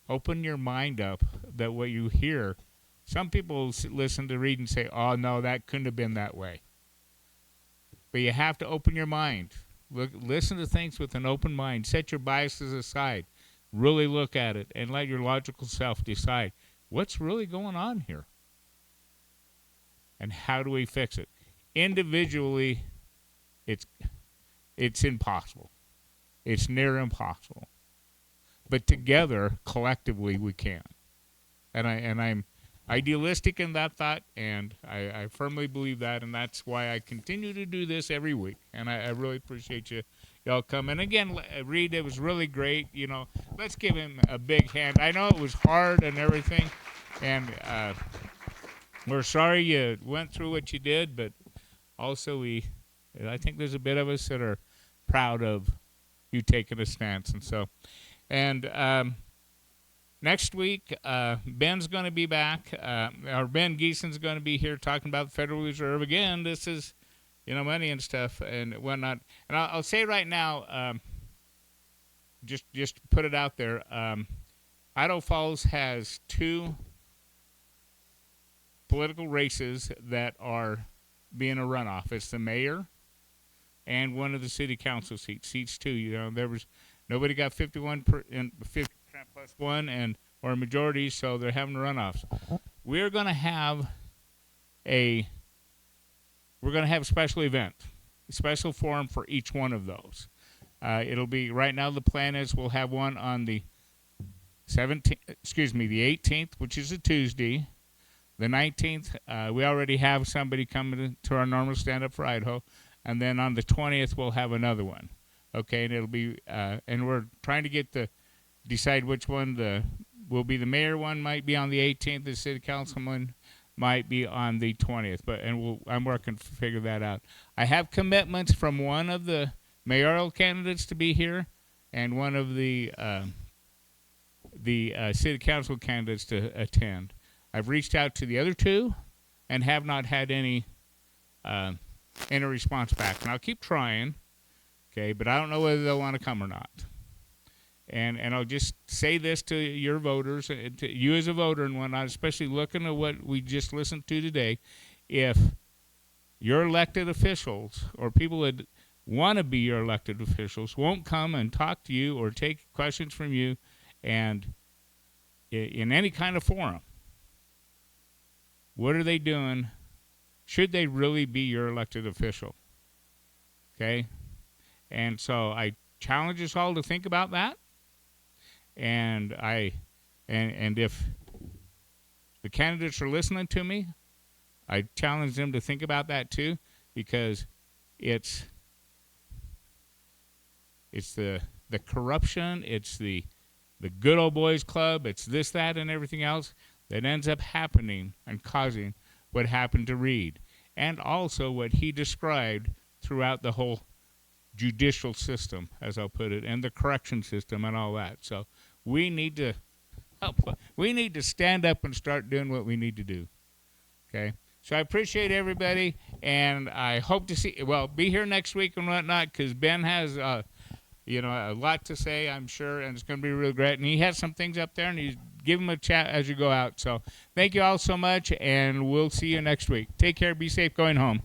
open your mind up that what you hear, some people listen to read and say, oh, no, that couldn't have been that way. But you have to open your mind. Listen to things with an open mind. Set your biases aside. Really look at it and let your logical self decide what's really going on here. And how do we fix it? Individually, it's impossible. It's near impossible. But together, collectively, we can. And I'm idealistic in that thought, and I firmly believe that, and that's why I continue to do this every week. And I really appreciate y'all coming. Again, Reed, it was really great. Let's give him a big hand. I know it was hard and everything, and we're sorry you went through what you did, but also I think there's a bit of us that are proud of you taking a stance. And so, and next week, Ben's going to be back. Or Ben Geeson's going to be here talking about the Federal Reserve again. This is, money and stuff and whatnot. And I'll say right now, just put it out there. Idaho Falls has 2 political races that are being a runoff. It's the mayor and one of the city council seats 2. There was nobody got 50% plus 1 or a majority, so they're having runoffs. We're going to have a special event, a special forum for each one of those. It'll be right now. The plan is we'll have one on the 18th, which is a Tuesday. The 19th, we already have somebody coming to our normal stand up for Idaho, and then on the 20th we'll have another one. Okay, and it'll be and we're trying to decide which one will be. The mayor one might be on the 18th. The city councilman might be on the 20th. I'm working to figure that out. I have commitments from one of the mayoral candidates to be here, and one of the city council candidates to attend. I've reached out to the other 2, and have not had any response back. And I'll keep trying, okay? But I don't know whether they'll want to come or not. And I'll just say this to your voters, to you as a voter and whatnot, especially looking at what we just listened to today. If your elected officials or people that want to be your elected officials won't come and talk to you or take questions from you, and in any kind of forum, what are they doing? Should they really be your elected official? Okay? And so I challenge us all to think about that. And if the candidates are listening to me, I challenge them to think about that too, because it's the corruption, it's the good old boys club, it's this, that, and everything else that ends up happening and causing what happened to Reed, and also what he described throughout the whole judicial system, as I'll put it, and the correction system and all that. So we need to stand up and start doing what we need to do. Okay? So I appreciate everybody, and I hope to be here next week and whatnot, because Ben has a lot to say, I'm sure, and it's going to be real great. And he has some things up there, and he's give him a chat as you go out. So thank you all so much, and we'll see you next week. Take care. Be safe going home.